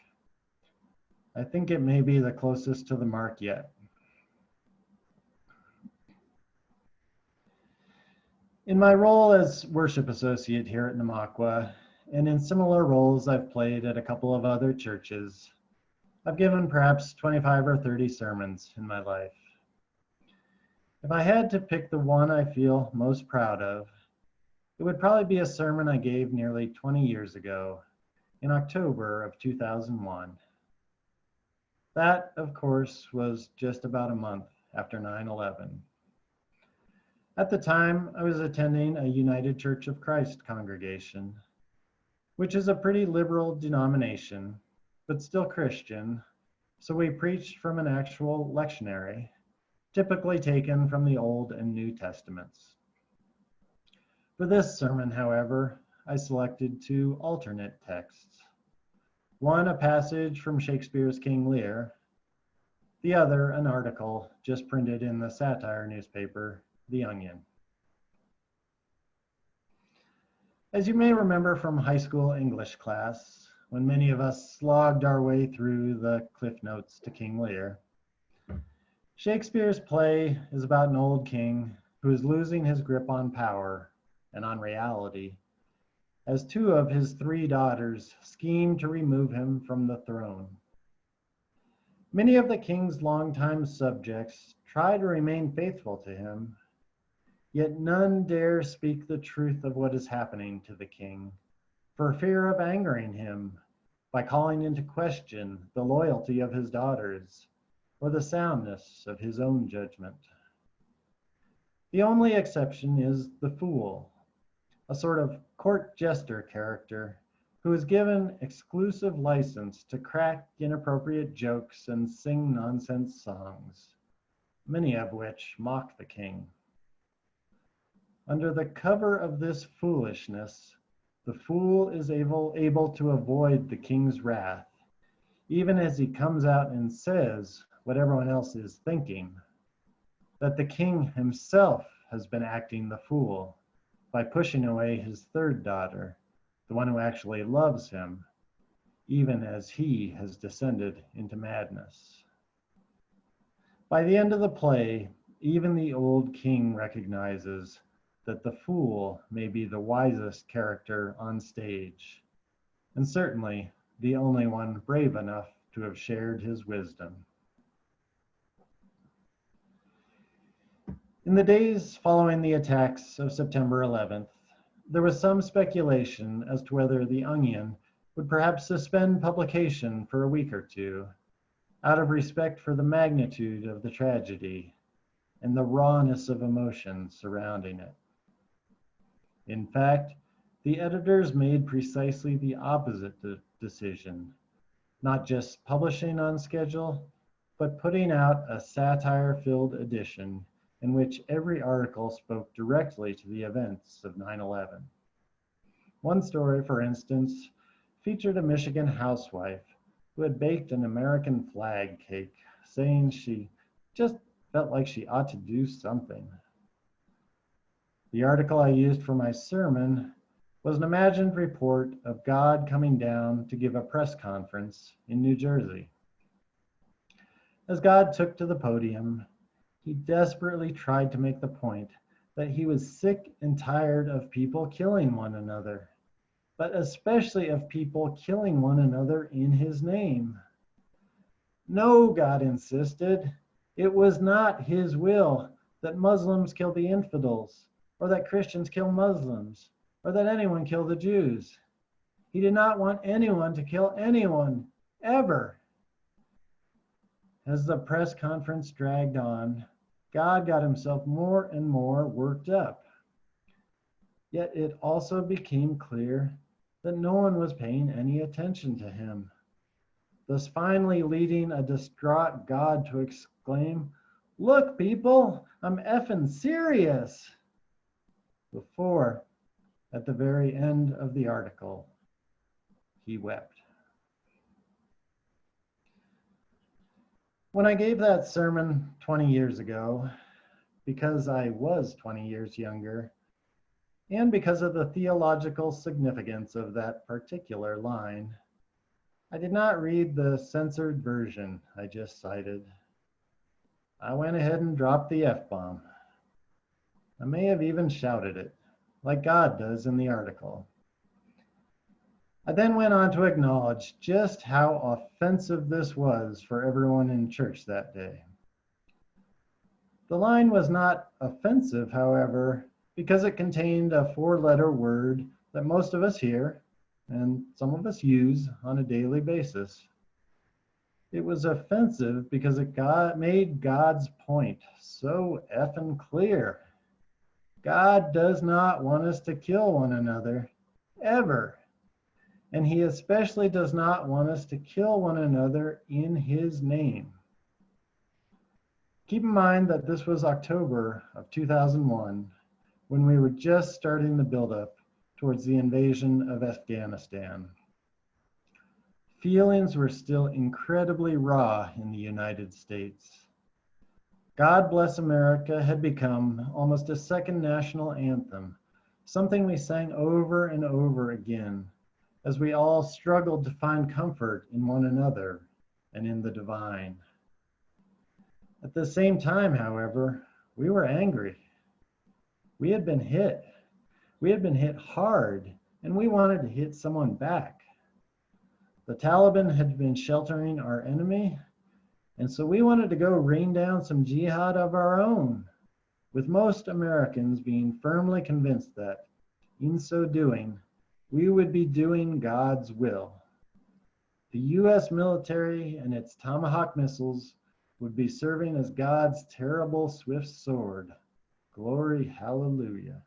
I think it may be the closest to the mark yet. In my role as worship associate here at Namaqua, and in similar roles I've played at a couple of other churches, I've given perhaps 25 or 30 sermons in my life. If I had to pick the one I feel most proud of, it would probably be a sermon I gave nearly 20 years ago, in October of 2001. That, of course, was just about a month after 9/11. At the time, I was attending a United Church of Christ congregation, which is a pretty liberal denomination, but still Christian, so we preached from an actual lectionary, typically taken from the Old and New Testaments. For this sermon, however, I selected two alternate texts. One, a passage from Shakespeare's King Lear, the other, an article just printed in the satire newspaper, The Onion. As you may remember from high school English class, when many of us slogged our way through the Cliff Notes to King Lear, Shakespeare's play is about an old king who is losing his grip on power and on reality, as two of his three daughters scheme to remove him from the throne. Many of the king's longtime subjects try to remain faithful to him, yet none dare speak the truth of what is happening to the king, for fear of angering him by calling into question the loyalty of his daughters or the soundness of his own judgment. The only exception is the fool, a sort of court jester character who is given exclusive license to crack inappropriate jokes and sing nonsense songs, many of which mock the king. Under the cover of this foolishness, the fool is able to avoid the king's wrath, even as he comes out and says what everyone else is thinking, that the king himself has been acting the fool by pushing away his third daughter, the one who actually loves him, even as he has descended into madness. By the end of the play, even the old king recognizes that the fool may be the wisest character on stage, and certainly the only one brave enough to have shared his wisdom. In the days following the attacks of September 11th, there was some speculation as to whether The Onion would perhaps suspend publication for a week or two, out of respect for the magnitude of the tragedy and the rawness of emotion surrounding it. In fact, the editors made precisely the opposite decision, not just publishing on schedule, but putting out a satire-filled edition in which every article spoke directly to the events of 9/11. One story, for instance, featured a Michigan housewife who had baked an American flag cake, saying she just felt like she ought to do something. The article I used for my sermon was an imagined report of God coming down to give a press conference in New Jersey. As God took to the podium, he desperately tried to make the point that he was sick and tired of people killing one another, but especially of people killing one another in his name. No, God insisted, it was not his will that Muslims kill the infidels, or that Christians kill Muslims, or that anyone kill the Jews. He did not want anyone to kill anyone, ever. As the press conference dragged on, God got himself more and more worked up. Yet it also became clear that no one was paying any attention to him, thus finally leading a distraught God to exclaim, "Look, people, I'm effing serious," before, at the very end of the article, he wept. When I gave that sermon 20 years ago, because I was 20 years younger, and because of the theological significance of that particular line, I did not read the censored version I just cited. I went ahead and dropped the F-bomb. I may have even shouted it, like God does in the article. I then went on to acknowledge just how offensive this was for everyone in church that day. The line was not offensive, however, because it contained a four-letter word that most of us hear and some of us use on a daily basis. It was offensive because it made God's point so effing clear. God does not want us to kill one another, ever. And he especially does not want us to kill one another in his name. Keep in mind that this was October of 2001, when we were just starting the buildup towards the invasion of Afghanistan. Feelings were still incredibly raw in the United States. God Bless America had become almost a second national anthem, something we sang over and over again as we all struggled to find comfort in one another and in the divine. At the same time, however, we were angry. We had been hit. We had been hit hard, and we wanted to hit someone back. The Taliban had been sheltering our enemy, and so we wanted to go rain down some jihad of our own, with most Americans being firmly convinced that, in so doing, we would be doing God's will. The US military and its Tomahawk missiles would be serving as God's terrible swift sword. Glory, hallelujah.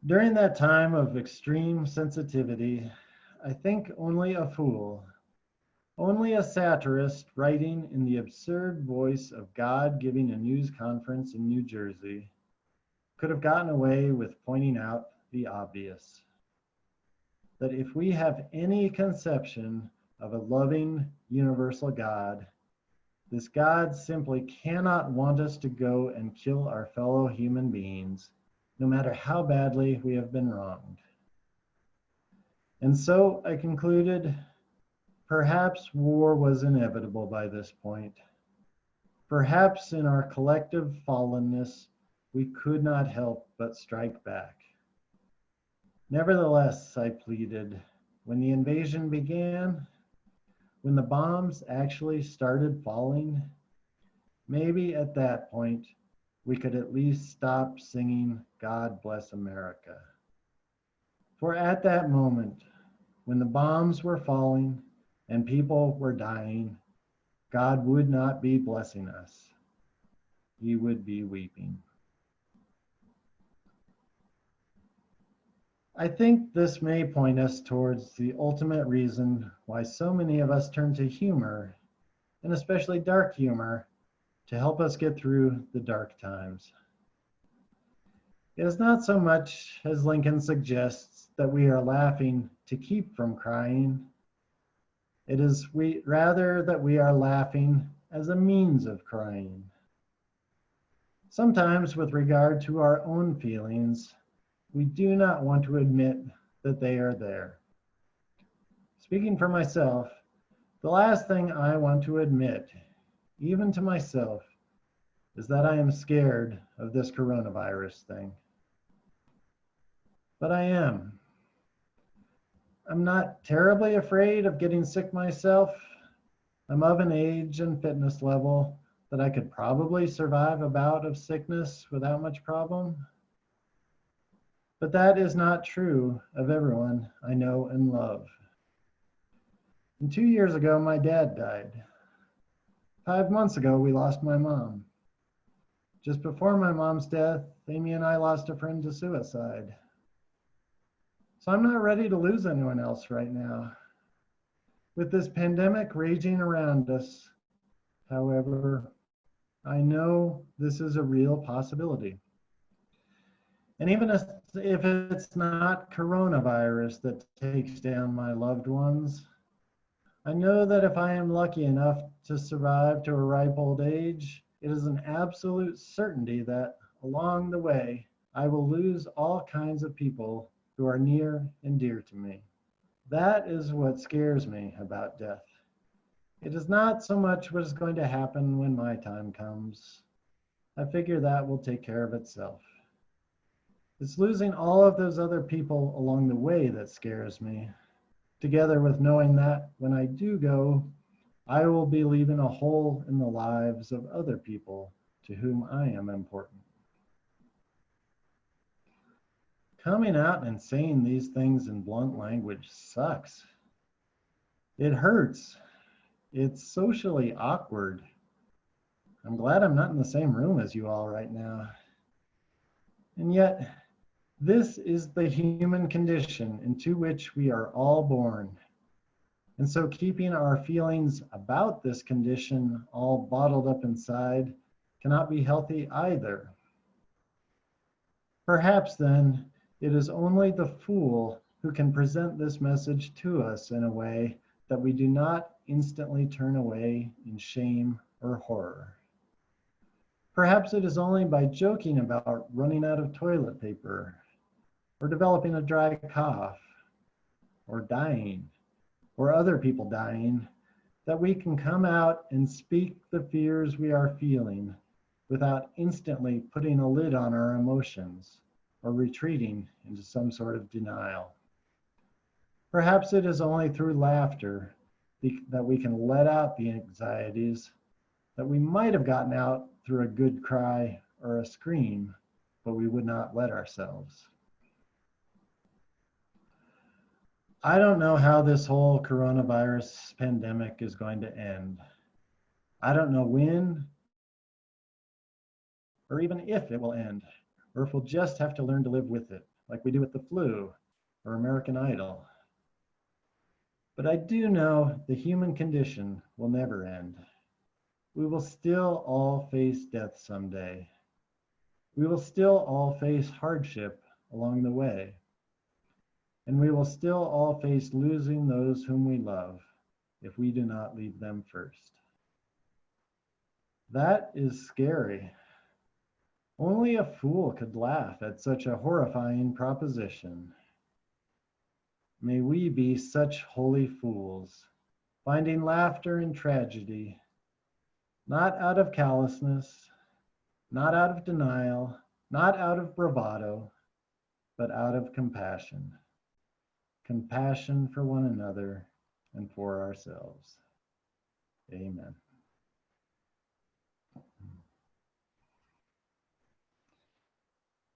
During that time of extreme sensitivity, I think only a fool, only a satirist writing in the absurd voice of God giving a news conference in New Jersey could have gotten away with pointing out the obvious. That if we have any conception of a loving, universal God, this God simply cannot want us to go and kill our fellow human beings, no matter how badly we have been wronged. And so I concluded, perhaps war was inevitable by this point. Perhaps in our collective fallenness, we could not help but strike back. Nevertheless, I pleaded, when the invasion began, when the bombs actually started falling, maybe at that point, we could at least stop singing God Bless America. For at that moment, when the bombs were falling and people were dying, God would not be blessing us. He would be weeping. I think this may point us towards the ultimate reason why so many of us turn to humor, and especially dark humor, to help us get through the dark times. It is not so much, as Lincoln suggests, that we are laughing to keep from crying. It is rather that we are laughing as a means of crying. Sometimes, with regard to our own feelings, we do not want to admit that they are there. Speaking for myself, the last thing I want to admit, even to myself, is that I am scared of this coronavirus thing. But I am. I'm not terribly afraid of getting sick myself. I'm of an age and fitness level that I could probably survive a bout of sickness without much problem. But that is not true of everyone I know and love. And 2 years ago, my dad died. 5 months ago, we lost my mom. Just before my mom's death, Amy and I lost a friend to suicide. So I'm not ready to lose anyone else right now. With this pandemic raging around us, however, I know this is a real possibility. And even if it's not coronavirus that takes down my loved ones, I know that if I am lucky enough to survive to a ripe old age, it is an absolute certainty that along the way, I will lose all kinds of people who are near and dear to me. That is what scares me about death. It is not so much what is going to happen when my time comes. I figure that will take care of itself. It's losing all of those other people along the way that scares me, together with knowing that when I do go, I will be leaving a hole in the lives of other people to whom I am important. Coming out and saying these things in blunt language sucks. It hurts. It's socially awkward. I'm glad I'm not in the same room as you all right now. And yet, this is the human condition into which we are all born. And so keeping our feelings about this condition all bottled up inside cannot be healthy either. Perhaps then it is only the fool who can present this message to us in a way that we do not instantly turn away in shame or horror. Perhaps it is only by joking about running out of toilet paper, or developing a dry cough, or dying, or other people dying, that we can come out and speak the fears we are feeling without instantly putting a lid on our emotions or retreating into some sort of denial. Perhaps it is only through laughter that we can let out the anxieties that we might have gotten out through a good cry or a scream, but we would not let ourselves. I don't know how this whole coronavirus pandemic is going to end. I don't know when or even if it will end, or if we'll just have to learn to live with it, like we do with the flu or American Idol. But I do know the human condition will never end. We will still all face death someday. We will still all face hardship along the way. And we will still all face losing those whom we love if we do not leave them first. That is scary. Only a fool could laugh at such a horrifying proposition. May we be such holy fools, finding laughter in tragedy, not out of callousness, not out of denial, not out of bravado, but out of compassion. Compassion for one another and for ourselves. Amen.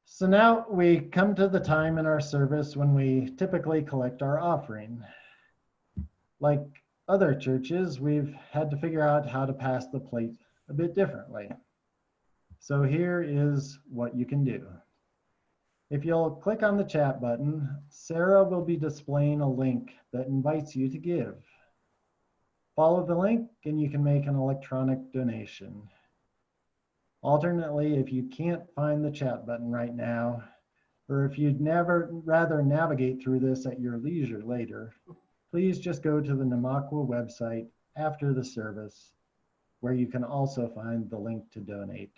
So now we come to the time in our service when we typically collect our offering. Like other churches, we've had to figure out how to pass the plate a bit differently. So here is what you can do. If you'll click on the chat button, Sarah will be displaying a link that invites you to give. Follow the link and you can make an electronic donation. Alternately, if you can't find the chat button right now, or if you'd rather navigate through this at your leisure later, please just go to the Namaqua website after the service, where you can also find the link to donate.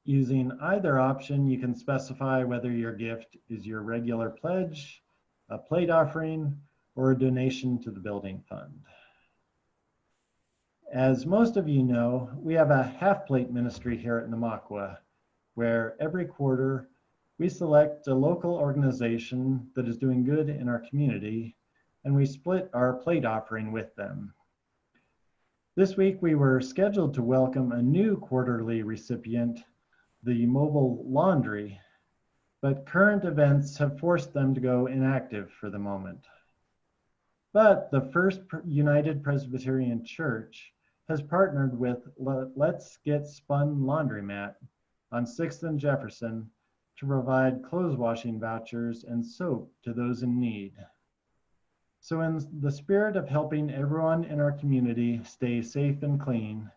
Using either option, you can specify whether your gift is your regular pledge, a plate offering, or a donation to the building fund. As most of you know, we have a half-plate ministry here at Namaqua, where every quarter we select a local organization that is doing good in our community, and we split our plate offering with them. This week we were scheduled to welcome a new quarterly recipient, the mobile laundry, but current events have forced them to go inactive for the moment. But the First United Presbyterian Church has partnered with Let's Get Spun Laundromat on 6th and Jefferson to provide clothes washing vouchers and soap to those in need. So in the spirit of helping everyone in our community stay safe and clean,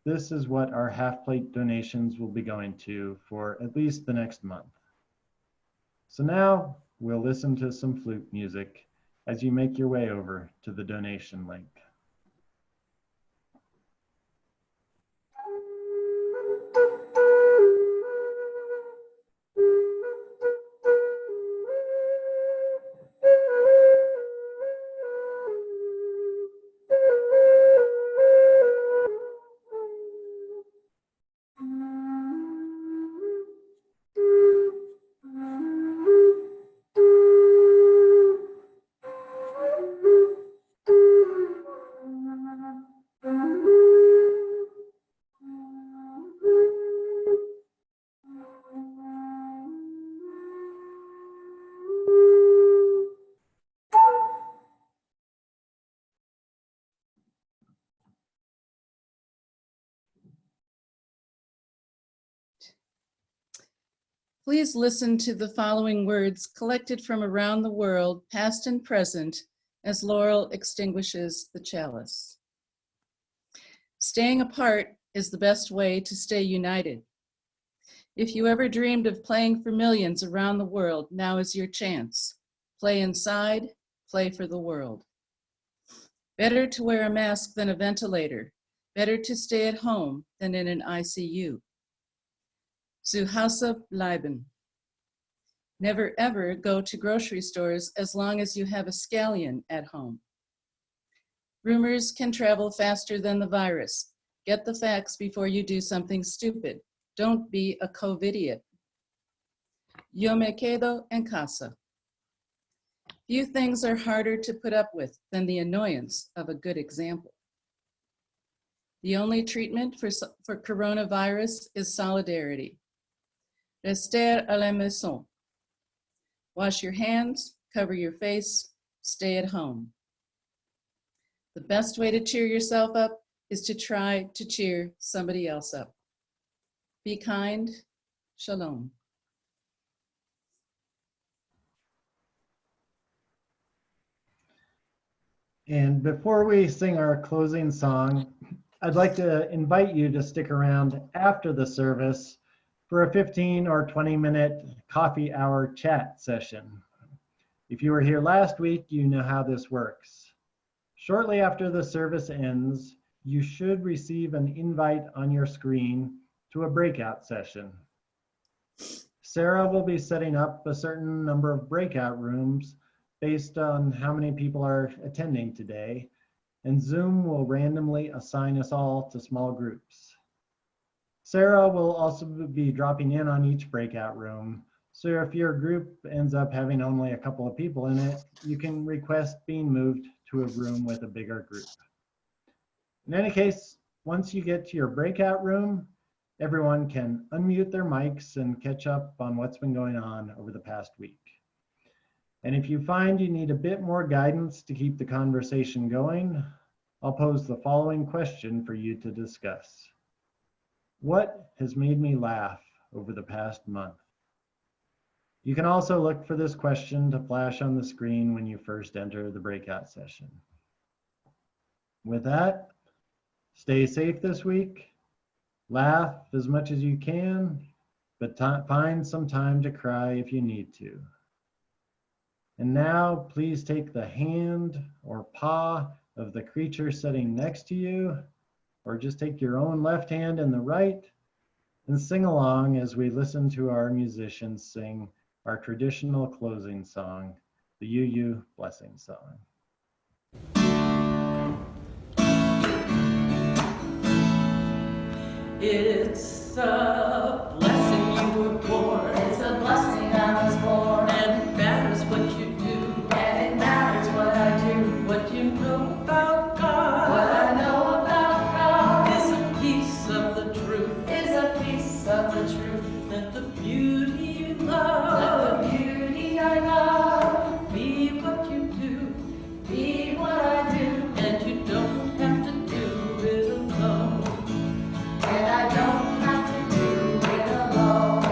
this is what our half-plate donations will be going to for at least the next month. So now we'll listen to some flute music as you make your way over to the donation link. Please listen to the following words collected from around the world, past and present, as Laurel extinguishes the chalice. Staying apart is the best way to stay united. If you ever dreamed of playing for millions around the world, now is your chance. Play inside, play for the world. Better to wear a mask than a ventilator. Better to stay at home than in an ICU. Zu Hause bleiben. Never ever go to grocery stores as long as you have a scallion at home. Rumors can travel faster than the virus. Get the facts before you do something stupid. Don't be a COVIDiot. Yo me quedo en casa. Few things are harder to put up with than the annoyance of a good example. The only treatment for coronavirus is solidarity. Rester à la maison. Wash your hands, cover your face, stay at home. The best way to cheer yourself up is to try to cheer somebody else up. Be kind. Shalom. And before we sing our closing song, I'd like to invite you to stick around after the service for a 15 or 20-minute coffee hour chat session. If you were here last week, you know how this works. Shortly after the service ends, you should receive an invite on your screen to a breakout session. Sarah will be setting up a certain number of breakout rooms based on how many people are attending today, and Zoom will randomly assign us all to small groups. Sarah will also be dropping in on each breakout room, so if your group ends up having only a couple of people in it, you can request being moved to a room with a bigger group. In any case, once you get to your breakout room, everyone can unmute their mics and catch up on what's been going on over the past week. And if you find you need a bit more guidance to keep the conversation going, I'll pose the following question for you to discuss. What has made me laugh over the past month? You can also look for this question to flash on the screen when you first enter the breakout session. With that, stay safe this week, laugh as much as you can, but find some time to cry if you need to. And now, please take the hand or paw of the creature sitting next to you, or just take your own left hand and the right, and sing along as we listen to our musicians sing our traditional closing song, the UU Blessing Song. It's a blessing you were born. It's a blessing I was born. And it matters what you do. And it matters what I do. What you know about God. What I know about God. Is a piece of the truth. Is a piece of the truth. Let the beauty you love. Let the beauty I love. Be what you do. Be what I do. And you don't have to do it alone. And I don't have to do it alone.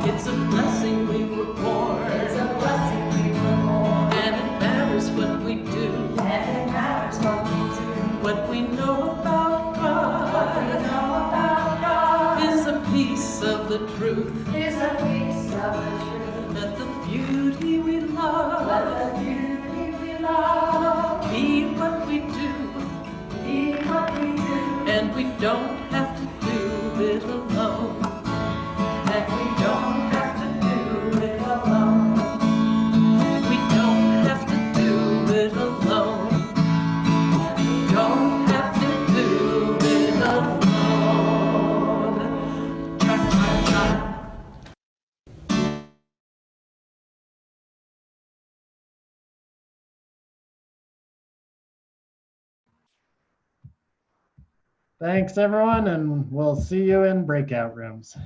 It's a blessing we were born. It's a blessing we were born. And it matters what we do. And it matters what we do. What we know about God. What we know about God. Is a piece of the truth. Is a piece of the truth. Let the beauty we love. Let the beauty we love. Be what we do. Be what we do. And we don't have to do it alone. And we don't have to do it alone. We don't have to do it alone. We don't have to do it alone. Cha cha cha. Thanks everyone, and we'll see you in breakout rooms.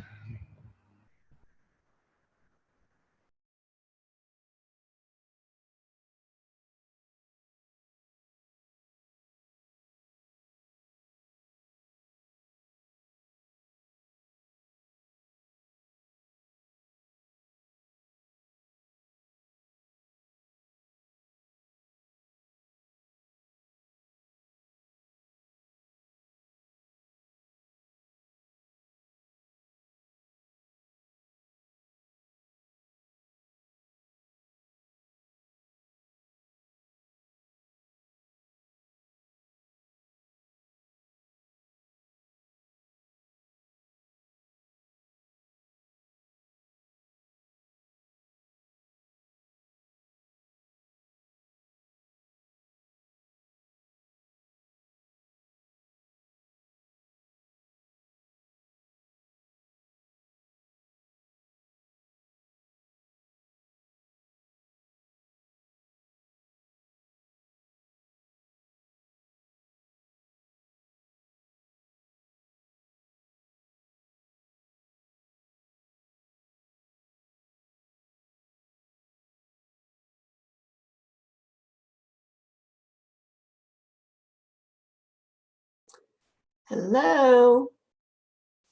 Hello.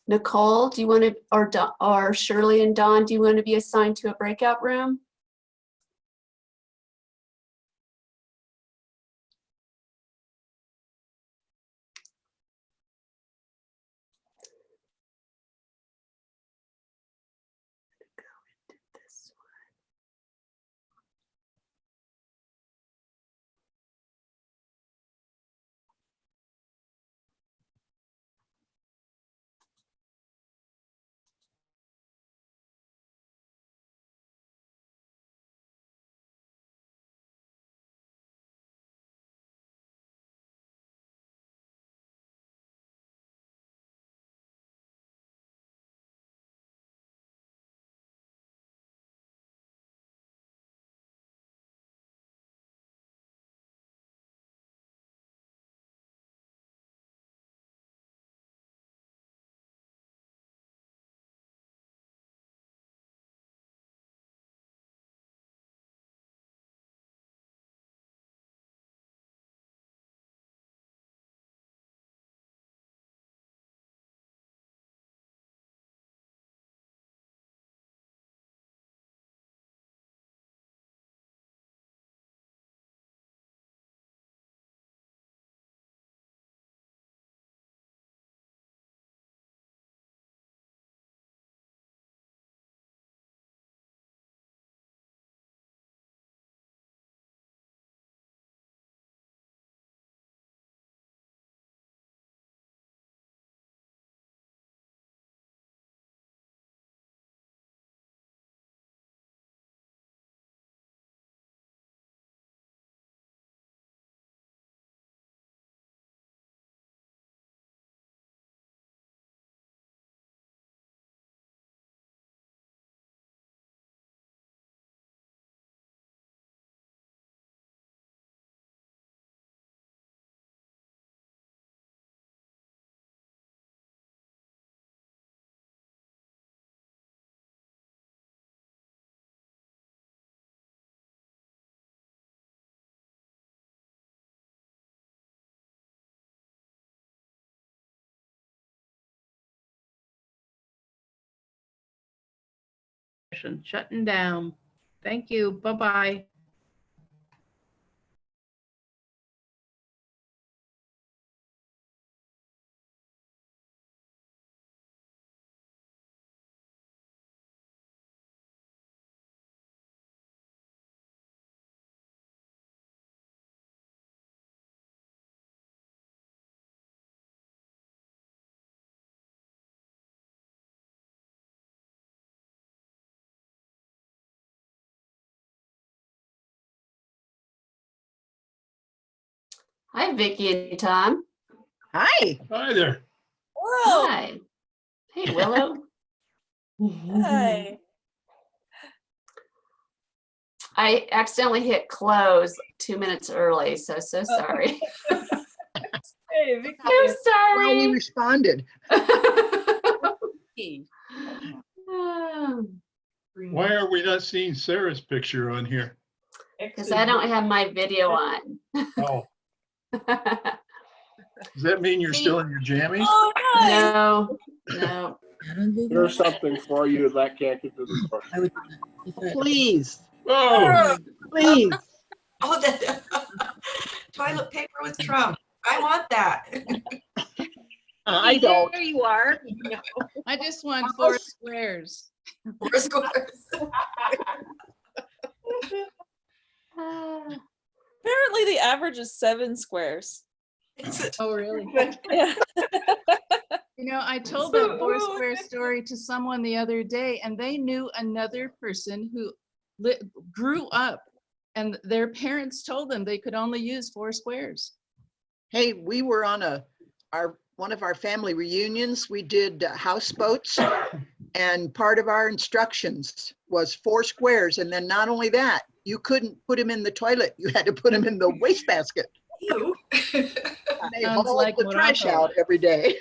Nicole, do you want to, or Shirley and Dawn, do you want to be assigned to a breakout room? Shutting down. Thank you. Bye-bye. Hi, Vicki and Tom. Hi. Hi there. Hi. Hey, Willow. Hi. I accidentally hit close 2 minutes early, so sorry. Hey, Vicki. I'm sorry. Well, we responded. Why are we not seeing Sarah's picture on here? Because I don't have my video on. Oh. Does that mean you're still in your jammies? Oh, nice. No. There's something for you that can't get to the door. Please. Oh. Please. Oh, the toilet paper with Trump. I want that. I don't. There you are. I just want 4 squares. 4 squares. Apparently the average is 7 squares. Oh, really? Yeah. You know, I told that 4 square story to someone the other day, and they knew another person who grew up, and their parents told them they could only use 4 squares. Hey, we were on one of our family reunions. We did houseboats, and part of our instructions was 4 squares. And then not only that, you couldn't put them in the toilet. You had to put them in the wastebasket. They hauled like the trash Morocco. out every day.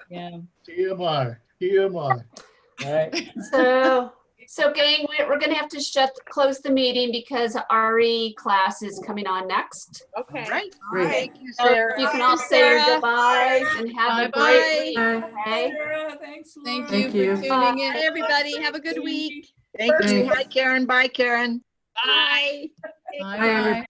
Yeah. TMI. TMI. All right. So So gang, we're gonna have to close the meeting because RE class is coming on next. Okay. Right. Great. Thank you, So Sarah. if you can all say your Sarah. goodbyes and have a Bye-bye. great week, okay? Thanks, Thank Thank you you. for tuning in. everybody. Have a good week. Thank you. Thanks. Bye, Karen. Bye, Karen. Bye. Bye, everybody.